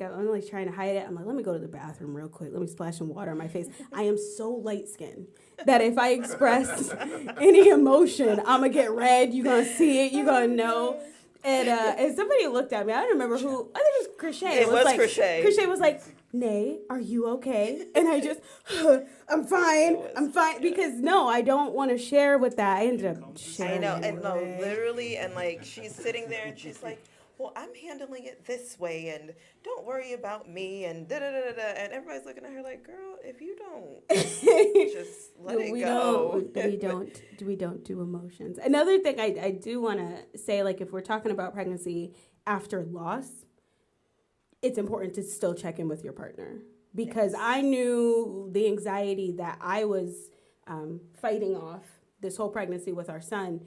trying to hide it. I'm like, let me go to the bathroom real quick. Let me splash some water on my face. I am so light skinned that if I express any emotion, I'm gonna get red. You're gonna see it. You're gonna know. And somebody looked at me. I don't remember who. I think it was Crochet. It was like, Crochet. Crochet was like, Nay, are you okay? And I just, I'm fine. I'm fine. Because no, I don't want to share with that. I ended up I sharing. know, it and no, with- literally, and like she's sitting there, and she's like, "Well, I'm handling it this way, and don't worry about me," and da da da da da. And everybody's looking at her like, "Girl, if you don't just let it go." We don't do emotions. Another thing I do want to say, like, if we're talking about pregnancy after loss, it's important to still check in with your partner, because I knew the anxiety that I was fighting off this whole pregnancy with our son,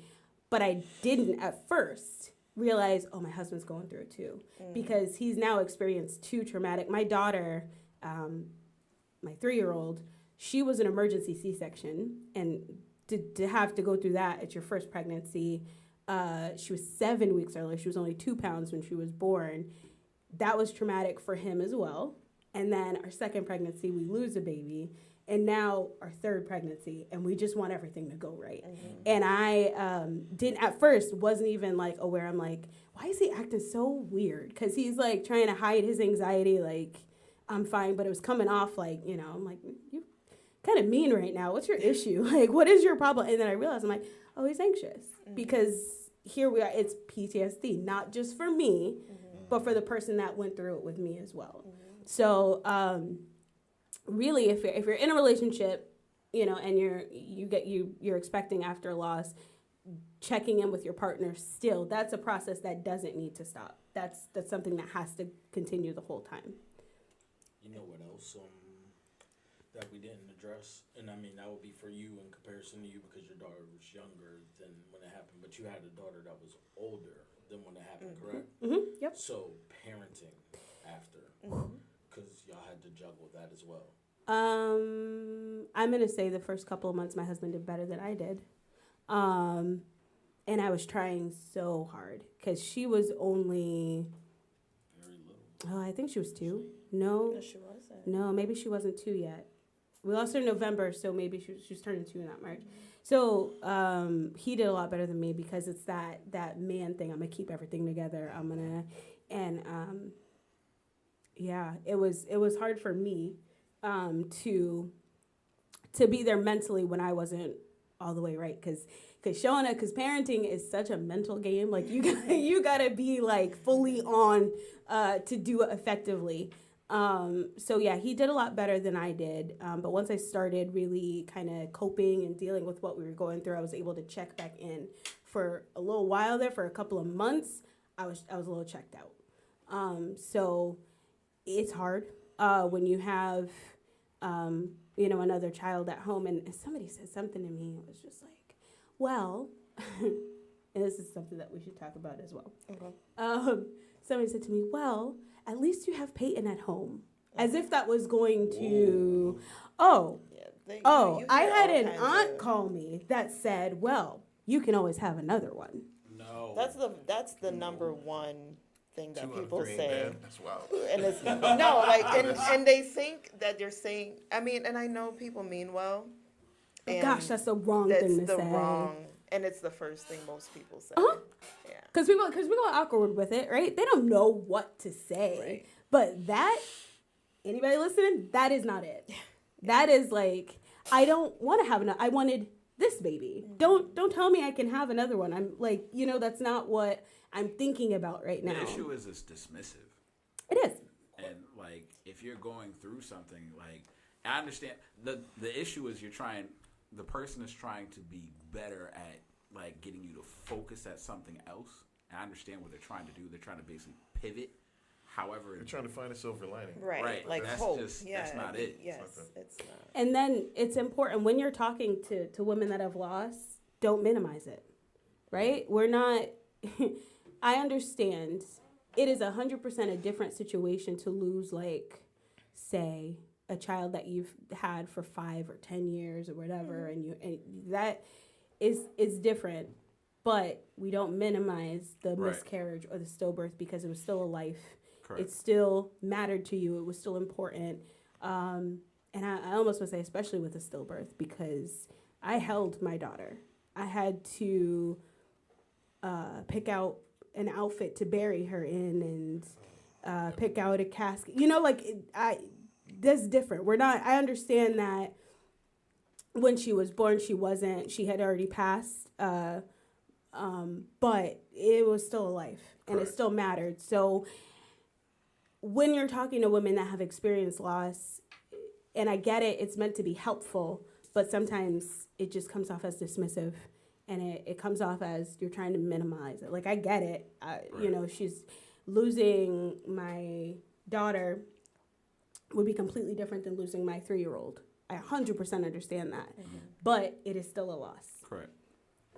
but I didn't at first realize, oh, my husband's going through it too, because he's now experienced two traumatic. My daughter, my 3-year-old, she was an emergency C-section, and to have to go through that at your first pregnancy, she was 7 weeks early. She was only 2 pounds when she was born. That was traumatic for him as well. And then our second pregnancy, we lose a baby. and now our third pregnancy, and we just want everything to go right. And I didn't at first wasn't even like aware. I'm like, why is he acting so weird? Because he's like trying to hide his anxiety, like I'm fine, but it was coming off like, you know, I'm like, you kind of mean right now. What's your issue? Like, what is your problem? And then I realized I'm like, oh, he's anxious because here we are. It's PTSD, not just for me, but for the person that went through it with me as well. So really, if you're in a relationship, you know, and you're expecting after loss, checking in with your partner still, that's a process that doesn't need to stop. That's something that has to continue the whole time. You know what else that we didn't address? And I mean, that would be for you in comparison to you because your daughter was younger than when it happened, but you had a daughter that was older than when it happened, correct? Mm-hmm. Yep. So parenting after, because y'all had to juggle that as well. I'm gonna say the first couple of months my husband did better than I did, and I was trying so hard because she was only, Very little. I think she was 2. No, She wasn't. no, maybe she wasn't 2 yet. We lost her in November, so maybe she was turning 2 in that March. So he did a lot better than me because it's that man thing. I'm gonna keep everything together. Yeah, it was hard for me to be there mentally when I wasn't all the way right, because parenting is such a mental game. Like you gotta be like fully on to do it effectively. So yeah, he did a lot better than I did. But once I started really kind of coping and dealing with what we were going through, I was able to check back in for a little while there. For a couple of months, I was a little checked out. So it's hard when you have another child at home, and somebody said something to me. It was just like, well, and this is something that we should talk about as well. Okay. Somebody said to me, well, at least you have Peyton at home. As if that was going to, Yeah, I had an aunt call me that said, well, you can always have another one. No. That's the number one thing that 2 out of people 3 ain't say. bad. That's wild. And it's no, like, and they think that they're saying. I mean, and I know people mean well. And Gosh, that's the wrong thing to the say. wrong, and it's the first thing most people say. Uh-huh. Yeah. Because we go awkward with it, right? They don't know what to say. Right. But anybody listening, that is not it. That is like, I don't want to have another. I wanted this baby. Don't tell me I can have another one. I'm like, that's not what I'm thinking about right now. The issue is it's dismissive. It is. And like, if you're going through something, like, I understand the issue is the person is trying to be better at like getting you to focus at something else. And I understand what they're trying to do. They're trying to basically pivot. However, You're trying to find a silver lining. Right. Like that's hope. just- Yeah. that's not it. Yes, It's not it's not. And then it's important when you're talking to women that have lost, don't minimize it, right? We're not, I understand it is 100% a different situation to lose, like, say, a child that you've had for 5 or 10 years or whatever, and that is different. But we don't minimize the Right. miscarriage or the stillbirth because it was still a life. correct. It still mattered to you. It was still important. And I almost would say, especially with a stillbirth, because I held my daughter. I had to pick out an outfit to bury her in and pick out a casket. That's different. I understand that when she was born, she had already passed. But it was still a life, and it Correct. still mattered. So when you're talking to women that have experienced loss, and I get it, it's meant to be helpful, but sometimes it just comes off as dismissive, and it comes off as you're trying to minimize it. Like, I get it. She's losing my daughter would be completely different than losing my 3-year-old. I 100% understand that, but it is still a loss. Correct.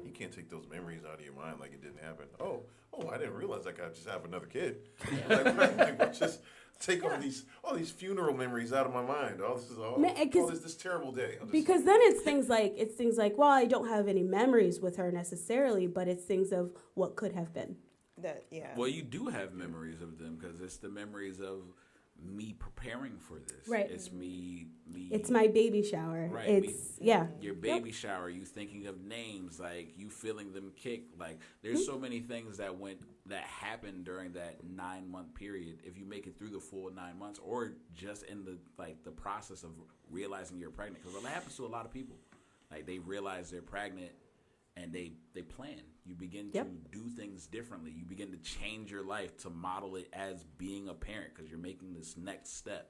You can't take those memories out of your mind like it didn't happen. Oh, I didn't realize I could just have another kid. Just take all these funeral memories out of my mind. This terrible day. Because then it's things like, well, I don't have any memories with her necessarily, but it's things of what could have been. That, yeah. Well, you do have memories of them because it's the memories of me preparing for this. Right. It's me. It's my baby shower. Right, It's yeah. Your baby shower, you thinking of names, like you feeling them kick. Like there's so many things that happened during that 9-month period. If you make it through the full 9 months, or just in the process of realizing you're pregnant, because that happens to a lot of people. Like they realize they're pregnant and they plan. You begin to do things differently. You begin to change your life to model it as being a parent, because you're making this next step,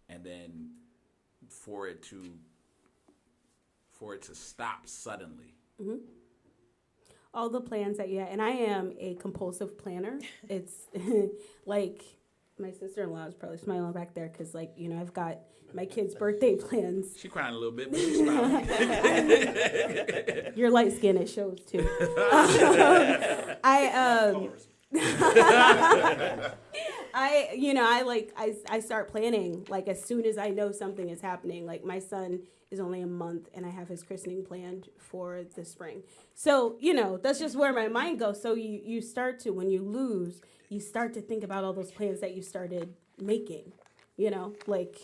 and then for it to stop suddenly. Mm-hmm. All the plans that you had, and I am a compulsive planner. It's like my sister-in-law is probably smiling back there because, like, you know, I've got my kids' birthday plans. She crying a little bit, but she's smiling. You're light skinned, it shows too. I start planning like as soon as I know something is happening. Like my son is only a month and I have his christening planned for the spring. So, you know, that's just where my mind goes. So you start to, when you lose, you start to think about all those plans that you started making, you know, like,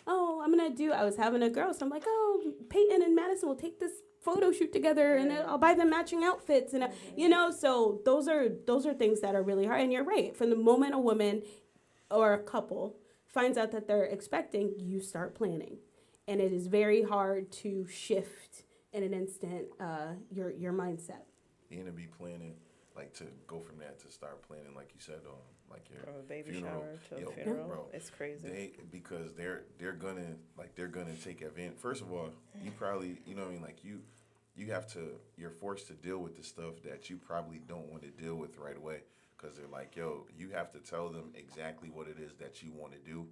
oh, I was having a girl. So I'm like, oh, Peyton and Madison will take this photo shoot together and I'll buy them matching outfits. And, you know, so those are things that are really hard. And you're right. From the moment a woman or a couple finds out that they're expecting, you start planning. And it is very hard to shift in an instant your mindset. And to be planning, like to go from that to start planning, like you said, like your From a baby funeral. shower to Yo, a funeral. bro, It's crazy. Because they're gonna take advantage. First of all, you probably, you know what I mean, like you're forced to deal with the stuff that you probably don't want to deal with right away, because they're like, yo, you have to tell them exactly what it is that you want to do.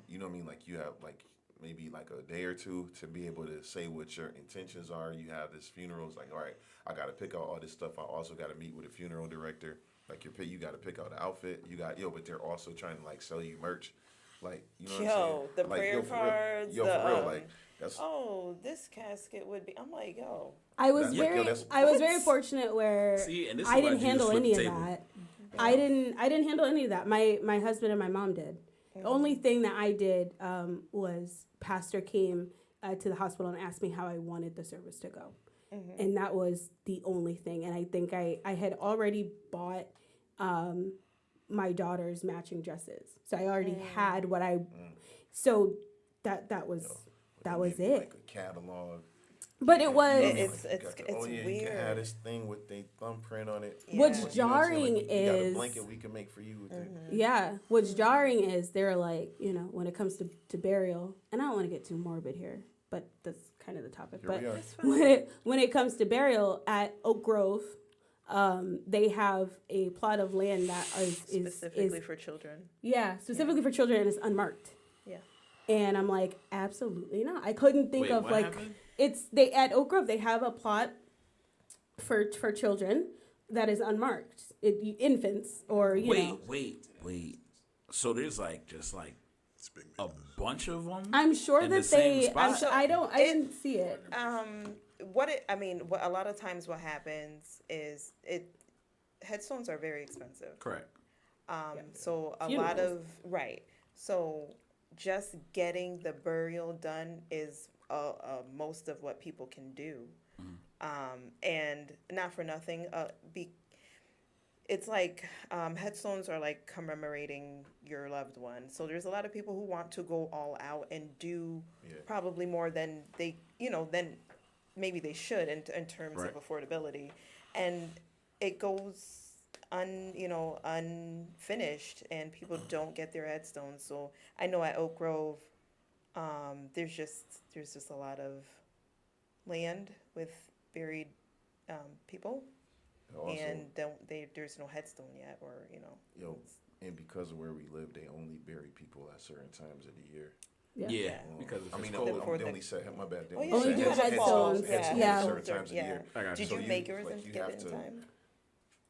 You know what I mean? Like you have like maybe like a day or two to be able to say what your intentions are. You have this funeral. It's like, all right, I got to pick out all this stuff. I also got to meet with a funeral director. Like you got to pick out the outfit. But they're also trying to like sell you merch. Like, you know what I'm saying? The like, prayer cards. For real, like that's. Oh, this casket would be. I'm like, yo. I was That's- very fortunate where See, and this I is why didn't Jesus handle flipped any the of table. that. I didn't handle any of that. My husband and my mom did. The only thing that I did was pastor came to the hospital and asked me how I wanted the service to go. And that was the only thing. And I think I had already bought my daughter's matching dresses. So I already had what so that was maybe it. Like a catalog. But it was It's You can weird. have this thing with the thumbprint on it. What's Yeah. You know what I'm saying? jarring Like, you got a is blanket we can make for you with it. yeah. What's jarring is they're like, you know, when it comes to burial, and I don't want to get too morbid here, but that's kind of the topic. Here we But are. when it comes to burial at Oak Grove, they have a plot of land that is Specifically for children. specifically for children and it's unmarked. Yeah. And I'm like, absolutely not. I couldn't think Wait, of what like happened? they at Oak Grove they have a plot for children that is unmarked. Infants or you know. Wait. So there's like just like It's big a business. bunch of them. I'm sure in the that same they. spot? I didn't see it. What a lot of times what happens is headstones are very expensive. Correct. So a lot Funerals. of so just getting the burial done is most of what people can do. And not for nothing, it's like headstones are like commemorating your loved one. So there's a lot of people who want to go all out and do probably more than they, than maybe they should in terms Right. of affordability, and it goes unfinished, and people don't get their headstones. So I know at Oak Grove, there's just a lot of land with buried people, Also, and there's no headstone yet, or and because of where we live, they only bury people at certain times of the year. Yeah, because if I it's mean, cold. they only set my bad. They Oh, yeah, Only set do headstones, headstones yeah. at certain times of the year. I got Did you. you So make you- yours like, and you get have it in to- time?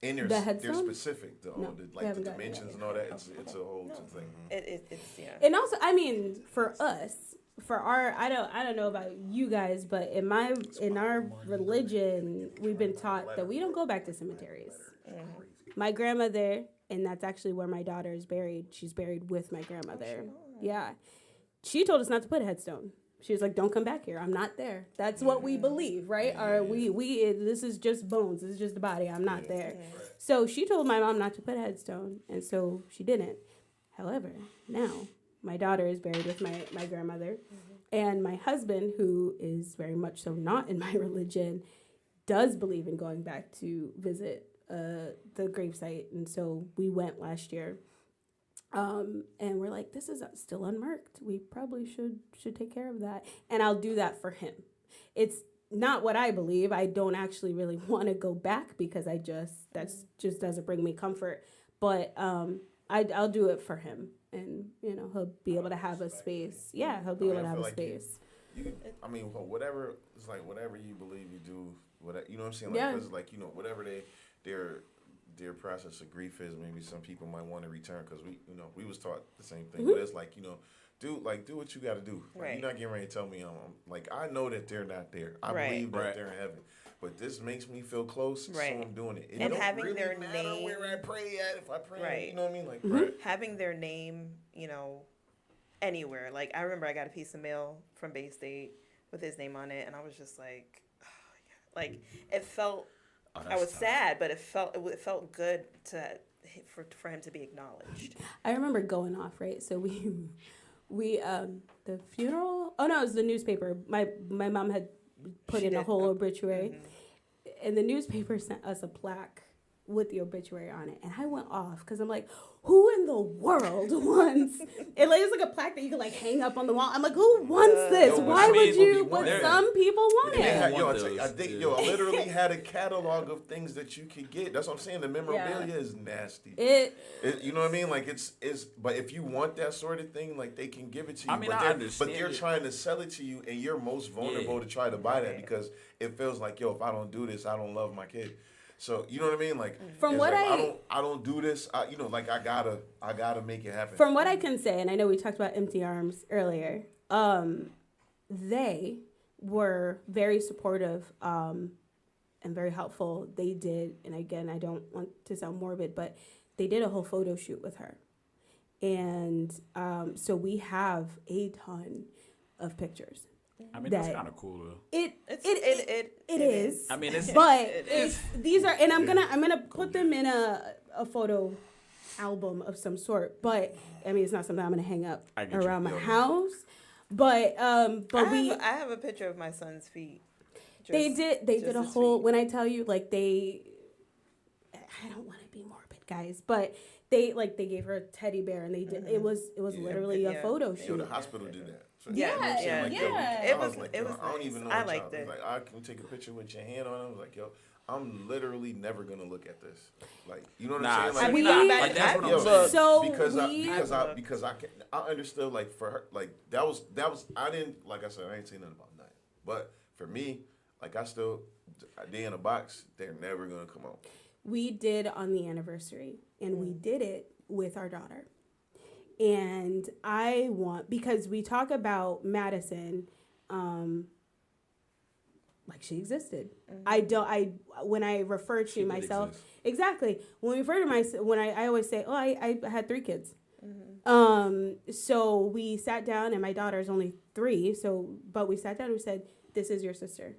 And The they're headstone? specific, No, the we haven't the gotten it dimensions yet. and all that. It's a whole thing. It's And also, I mean, for us, for our, I don't know about you guys, but in our religion, we've been taught that we don't go back to cemeteries. My grandmother and that's actually where my daughter is buried. She's buried with my grandmother. Yeah. She told us not to put a headstone. She was like, "Don't come back here. I'm not there." That's what we believe, right? Or this is just bones. This is just the body. I'm not there. So she told my mom not to put a headstone, and so she didn't. However, now my daughter is buried with my grandmother, and my husband, who is very much so not in my religion, does believe in going back to visit the gravesite, and so we went last year. And we're like, this is still unmarked. We probably should take care of that. And I'll do that for him. It's not what I believe. I don't actually really want to go back because that's just doesn't bring me comfort. But I'll do it for him, and he'll be able to have a space. Yeah, he'll be able to have a space. Whatever it's like, whatever you believe you do, whatever, you know what I'm saying? Like, because whatever their process of grief is, maybe some people might want to return because we was taught the same thing. But it's like, do what you got to do. Like, you're not getting ready to tell me like, I know that they're not there. I believe that they're in heaven. But this makes me feel close, so I'm doing it. It and don't having really their matter name, where I pray at, if I pray, you know what I mean? Like, having their name, anywhere. Like, I remember I got a piece of mail from Bay State with his name on it, and I was just like, oh, yeah. Like, it felt. I was sad, but it felt good for him to be acknowledged. I remember going off, right? So we the funeral. Oh no, it was the newspaper. My mom had put in a whole obituary, and the newspaper sent us a plaque with the obituary on it, and I went off because I'm like, who in the world wants it? Like, it's like a plaque that you can like hang up on the wall. I'm like, who wants this? Why would you? But some people want it. I think I literally had a catalog of things that you could get. That's what I'm saying. The memorabilia is nasty. You know what I mean? Like, it's but if you want that sort of thing, like, they can give it to you. I mean, I understand. But they're trying to sell it to you, and you're most vulnerable to try to buy that because it feels like, if I don't do this, I don't love my kid. So, you know what I mean? Like, from what I don't do this. I gotta make it happen. From what I can say, and I know we talked about empty arms earlier. They were very supportive and very helpful. They did, and again, I don't want to sound morbid, but they did a whole photo shoot with her, and so we have a ton of pictures. I mean, that's kind of cool though. It is. I mean, these are, and I'm gonna put them in a photo album of some sort. But I mean, it's not something I'm gonna hang up around my house. But I have a picture of my son's feet. They did a whole. When I tell you, like, I don't want to be morbid, guys, but they gave her a teddy bear, and they did. It was literally a photo shoot. The hospital did that. So It was I don't even know. I liked it. Like, I can take a picture with your hand on it. I was like, I'm literally never gonna look at this. Like, you know what I'm saying? Like, because I understood, like, for her, like, that was I didn't, like I said, I ain't seen nothing about nothing. But for me, like, they in a box, they're never gonna come out. We did on the anniversary, and we did it with our daughter. And I want, because we talk about Madison, like she existed. When I refer to myself, exactly. When we refer to myself, I always say, I had 3 kids. So we sat down, and my daughter's only 3. But we sat down and we said, this is your sister.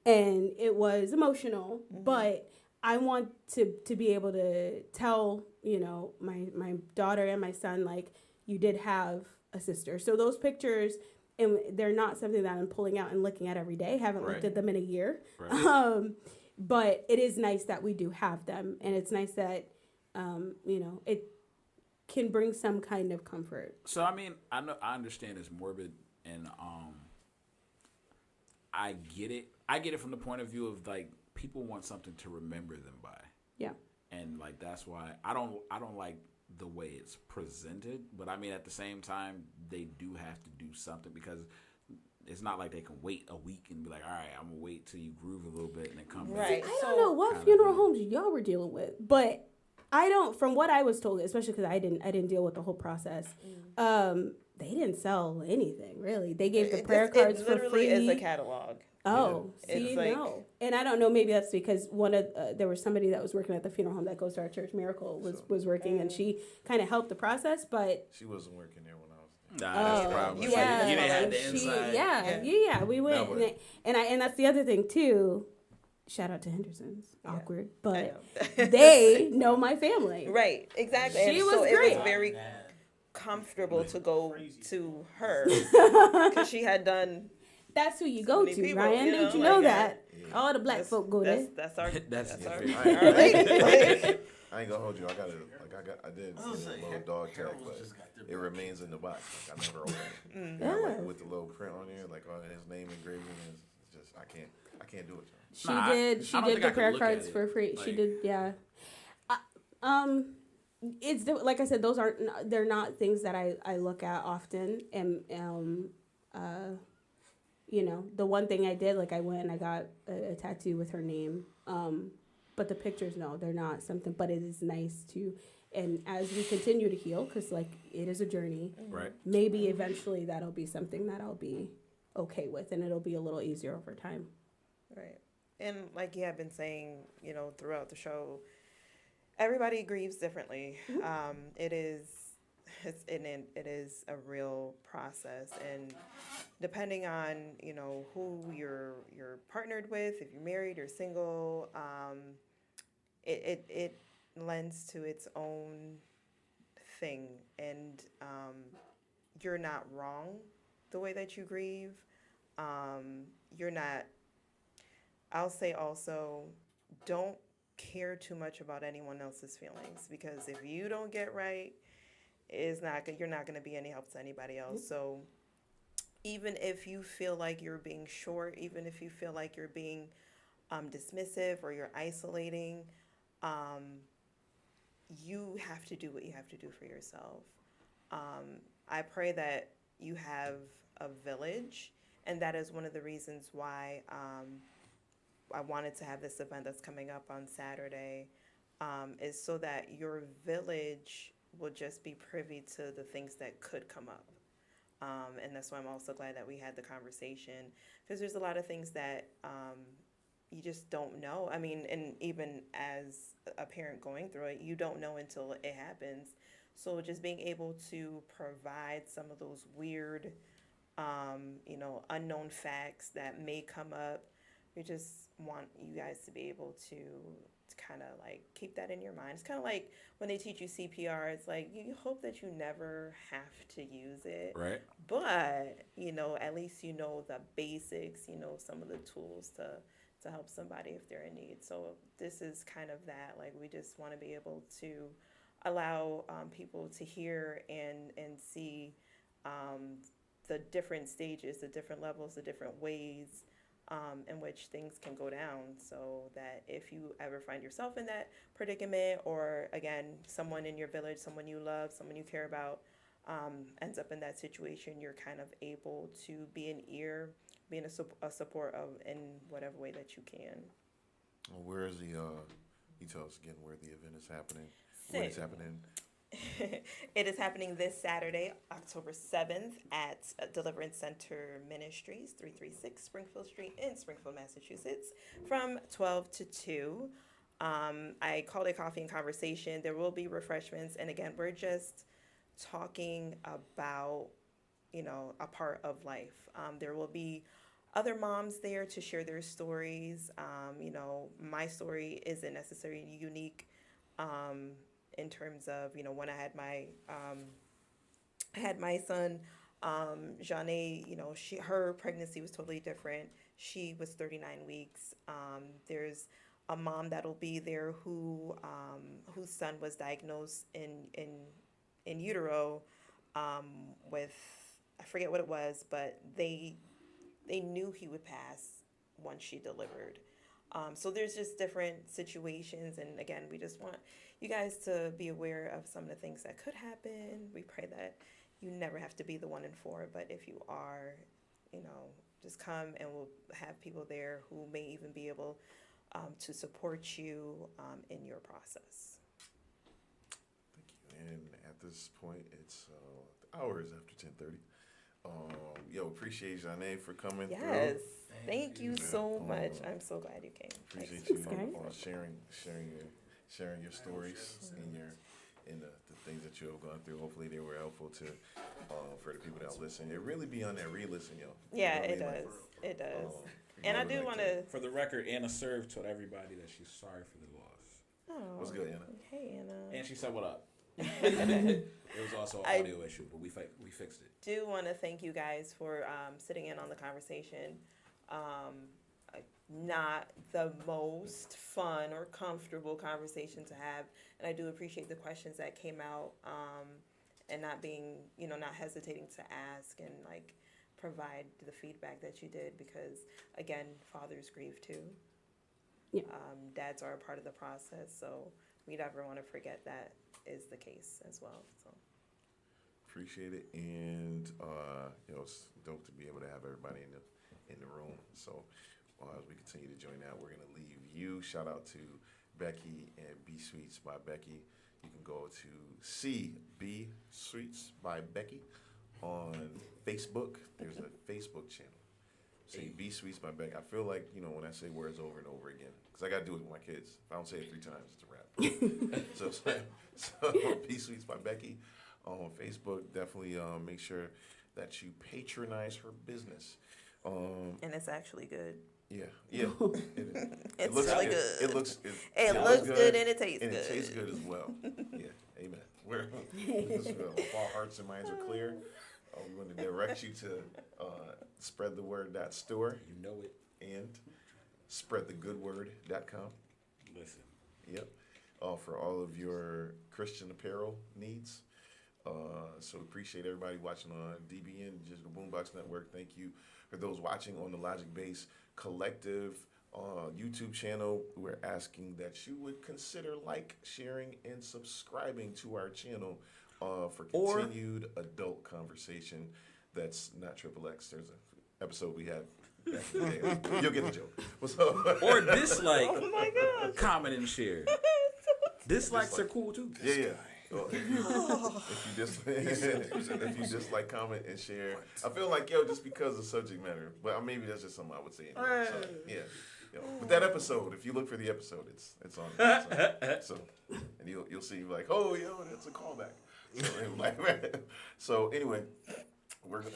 And it was emotional, but I want to be able to tell, my daughter and my son, like, you did have a sister. So those pictures, and they're not something that I'm pulling out and looking at every day. Haven't looked at them in a year. But it is nice that we do have them. And it's nice that, it can bring some kind of comfort. So, I mean, I understand it's morbid, and I get it. I get it from the point of view of, like, people want something to remember them by. Yeah. And, like, that's why I don't like the way it's presented, but I mean, at the same time, they do have to do something, because it's not like they can wait a week and be like, all right, I'm gonna wait till you groove a little bit and then come back. I don't know what funeral homes y'all were dealing with, but I don't, from what I was told, especially because I didn't deal with the whole process. They didn't sell anything, really. They gave the prayer cards for free. It literally is a catalog. Oh, It's see, like- no. And I don't know, maybe that's because there was somebody that was working at the funeral home that goes to our church, Miracle, was working, and she kind of helped the process, but She wasn't working there when I was there. Nah, that's the Oh, problem. you It's like, were- you didn't have the she- inside. yeah, we went, No, but- and that's the other thing too. Shout out to Henderson's, awkward, I but know. they know my family. Right, exactly. She and was so it great. was very comfortable to go to her because she had done. That's who you go many to, people, Ryan. you Don't know, you know like that? Yeah. All the black folk go there. That's our. That's our. different. Our lady. I ain't gonna hold you. I did I was get a like, little dog tag, Harold but just got their it remains in the box. Like I never opened it. Mm. Yeah, Yeah. like, with the little print on there, like his name engraved in it. It's just I can't do it. She Nah, I did. don't She think did I the could prayer look at cards it. for free. She Like- did. Yeah. It's like I said. Those aren't. They're not things that I look at often. And you know, the one thing I did, like I went and I got a tattoo with her name. But the pictures, no, they're not something. But it is nice to. And as we continue to heal, because like it is a journey. Right. Maybe eventually that'll be something that I'll be okay with, and it'll be a little easier over time. Right. And like you have been saying, you know, throughout the show, everybody grieves differently. It is a real process, and depending on, you know, who you're partnered with, if you're married or single, it lends to its own thing, and you're not wrong the way that you grieve. You're not. I'll say also, don't care too much about anyone else's feelings, because if you don't get right, you're not going to be any help to anybody else. So even if you feel like you're being short, even if you feel like you're being dismissive or you're isolating, you have to do what you have to do for yourself. I pray that you have a village, and that is one of the reasons why I wanted to have this event that's coming up on Saturday, is so that your village will just be privy to the things that could come up. And that's why I'm also glad that we had the conversation, because there's a lot of things that you just don't know. I mean, and even as a parent going through it, you don't know until it happens. So just being able to provide some of those weird, you know, unknown facts that may come up, we just want you guys to be able to kind of like keep that in your mind. It's kind of like when they teach you CPR, it's like you hope that you never have to use it. Right. But, you know, at least you know the basics, you know, some of the tools to help somebody if they're in need. So this is kind of that. Like, we just want to be able to allow people to hear and see the different stages, the different levels, the different ways in which things can go down, so that if you ever find yourself in that predicament, or again, someone in your village, someone you love, someone you care about, ends up in that situation, you're kind of able to be an ear, being a support of in whatever way that you can. Well, where is the? You tell us again where the event is happening. When it's happening. It is happening this Saturday, October 7th at Deliverance Center Ministries, 336 Springfield Street in Springfield, Massachusetts, from 12 to 2. I called it Coffee and Conversation. There will be refreshments. And again, we're just talking about, you know, a part of life. There will be other moms there to share their stories. You know, my story isn't necessarily unique. In terms of, you know, when I had my son, Janae, you know, her pregnancy was totally different. She was 39 weeks. There's a mom that'll be there whose son was diagnosed in utero with, I forget what it was, but they knew he would pass once she delivered. So there's just different situations, and again, we just want you guys to be aware of some of the things that could happen. We pray that you never have to be the 1 in 4, but if you are, you know, just come, and we'll have people there who may even be able to support you in your process. Thank you. And at this point, it's the hour is after 10:30. Yo, appreciate Janae for coming through. Yes. Thank you so much. Um, I'm so glad you came. Appreciate you guys. sharing your stories and the things that you have gone through. Hopefully they were helpful to for the people that listen. It really be on that re-listen, yo. Yeah, You know it what I mean? does. It does. Um, And I really do like want to- to. For the record, Anna served told everybody that she's sorry for the loss. Oh, What's good, Anna? hey, Anna. And she said, "What up?" It was also I- an audio issue, but we fixed it. Do want to thank you guys for sitting in on the conversation. Not the most fun or comfortable conversation to have, and I do appreciate the questions that came out, and not being, not hesitating to ask and like provide the feedback that you did, because again, fathers grieve too. Yeah. Dads are a part of the process, so we never want to forget that is the case as well. So. Appreciate it, and it's dope to be able to have everybody in the room. So as we continue to join that, we're gonna leave you. Shout out to Becky and B Sweets by Becky. You can go to B Sweets by Becky on Facebook. There's a Facebook channel. Say B Sweets by Becky. I feel like when I say words over and over again, because I gotta do it with my kids. If I don't say it 3 times, it's a wrap. so B Sweets by Becky on Facebook. Definitely make sure that you patronize her business. And it's actually good. Yeah. It's looks really good. good. It looks good and it tastes and good. it tastes good as well. Yeah, amen. If all hearts and minds are clear, we want to direct you to spreadtheword.store You know it. and spreadthegoodword.com. Listen. Yep. For all of your Christian apparel needs. So appreciate everybody watching on DBN, Digital Boombox Network. Thank you for those watching on the Logic Base Collective YouTube channel. We're asking that you would consider sharing, and subscribing to our channel for continued adult conversation that's not XXX. There's an episode we had back in the day. You'll get the joke. So, Or dislike, Oh my gosh. comment, and share. Dislikes are cool too. yeah. Well, if you dislike, comment, and share. I feel like just because of subject matter, but maybe that's just something I would say anyway. So, yeah. But that episode, if you look for the episode, it's on there. So and you'll see like, oh that's a callback. So anyway, we're gonna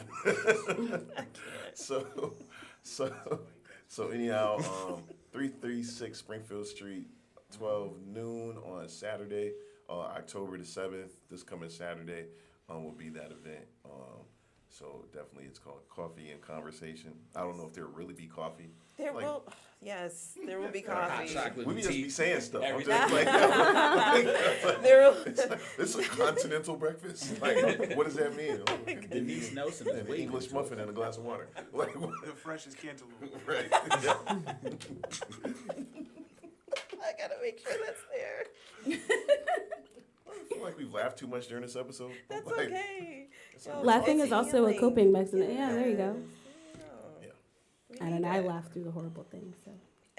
so anyhow, 336 Springfield Street, 12 noon on Saturday. October the 7th, this coming Saturday, will be that event. So definitely it's called Coffee and Conversation. I don't know if there'll really be coffee. There Like- will, yes, there will be Hot coffee. chocolate We and just tea. be saying stuff. I'm Everything. just There will, it's a continental breakfast. Like, what does that mean? Denise Nelson is An waiting. English muffin and a glass of water. Like, The freshest cantaloupe. right. I gotta make sure that's there. I feel like we've laughed too much during this episode. That's Like, okay. Yo, Laughing it's is also a healing. coping mechanism. Yeah, there you go. Yeah. We I don't need know. I that. laugh through the horrible things. So.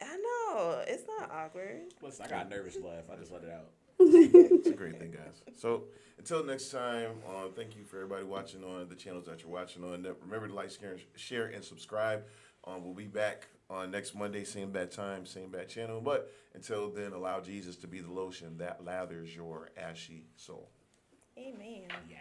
I know, it's not awkward. Listen, I got a nervous laugh. I just let it out. It's a great thing, guys. So until next time, thank you for everybody watching on the channels that you're watching on. Remember to like, share, and subscribe. We'll be back on next Monday, same bad time, same bad channel. But until then, allow Jesus to be the lotion that lathers your ashy soul. Amen. Yeah.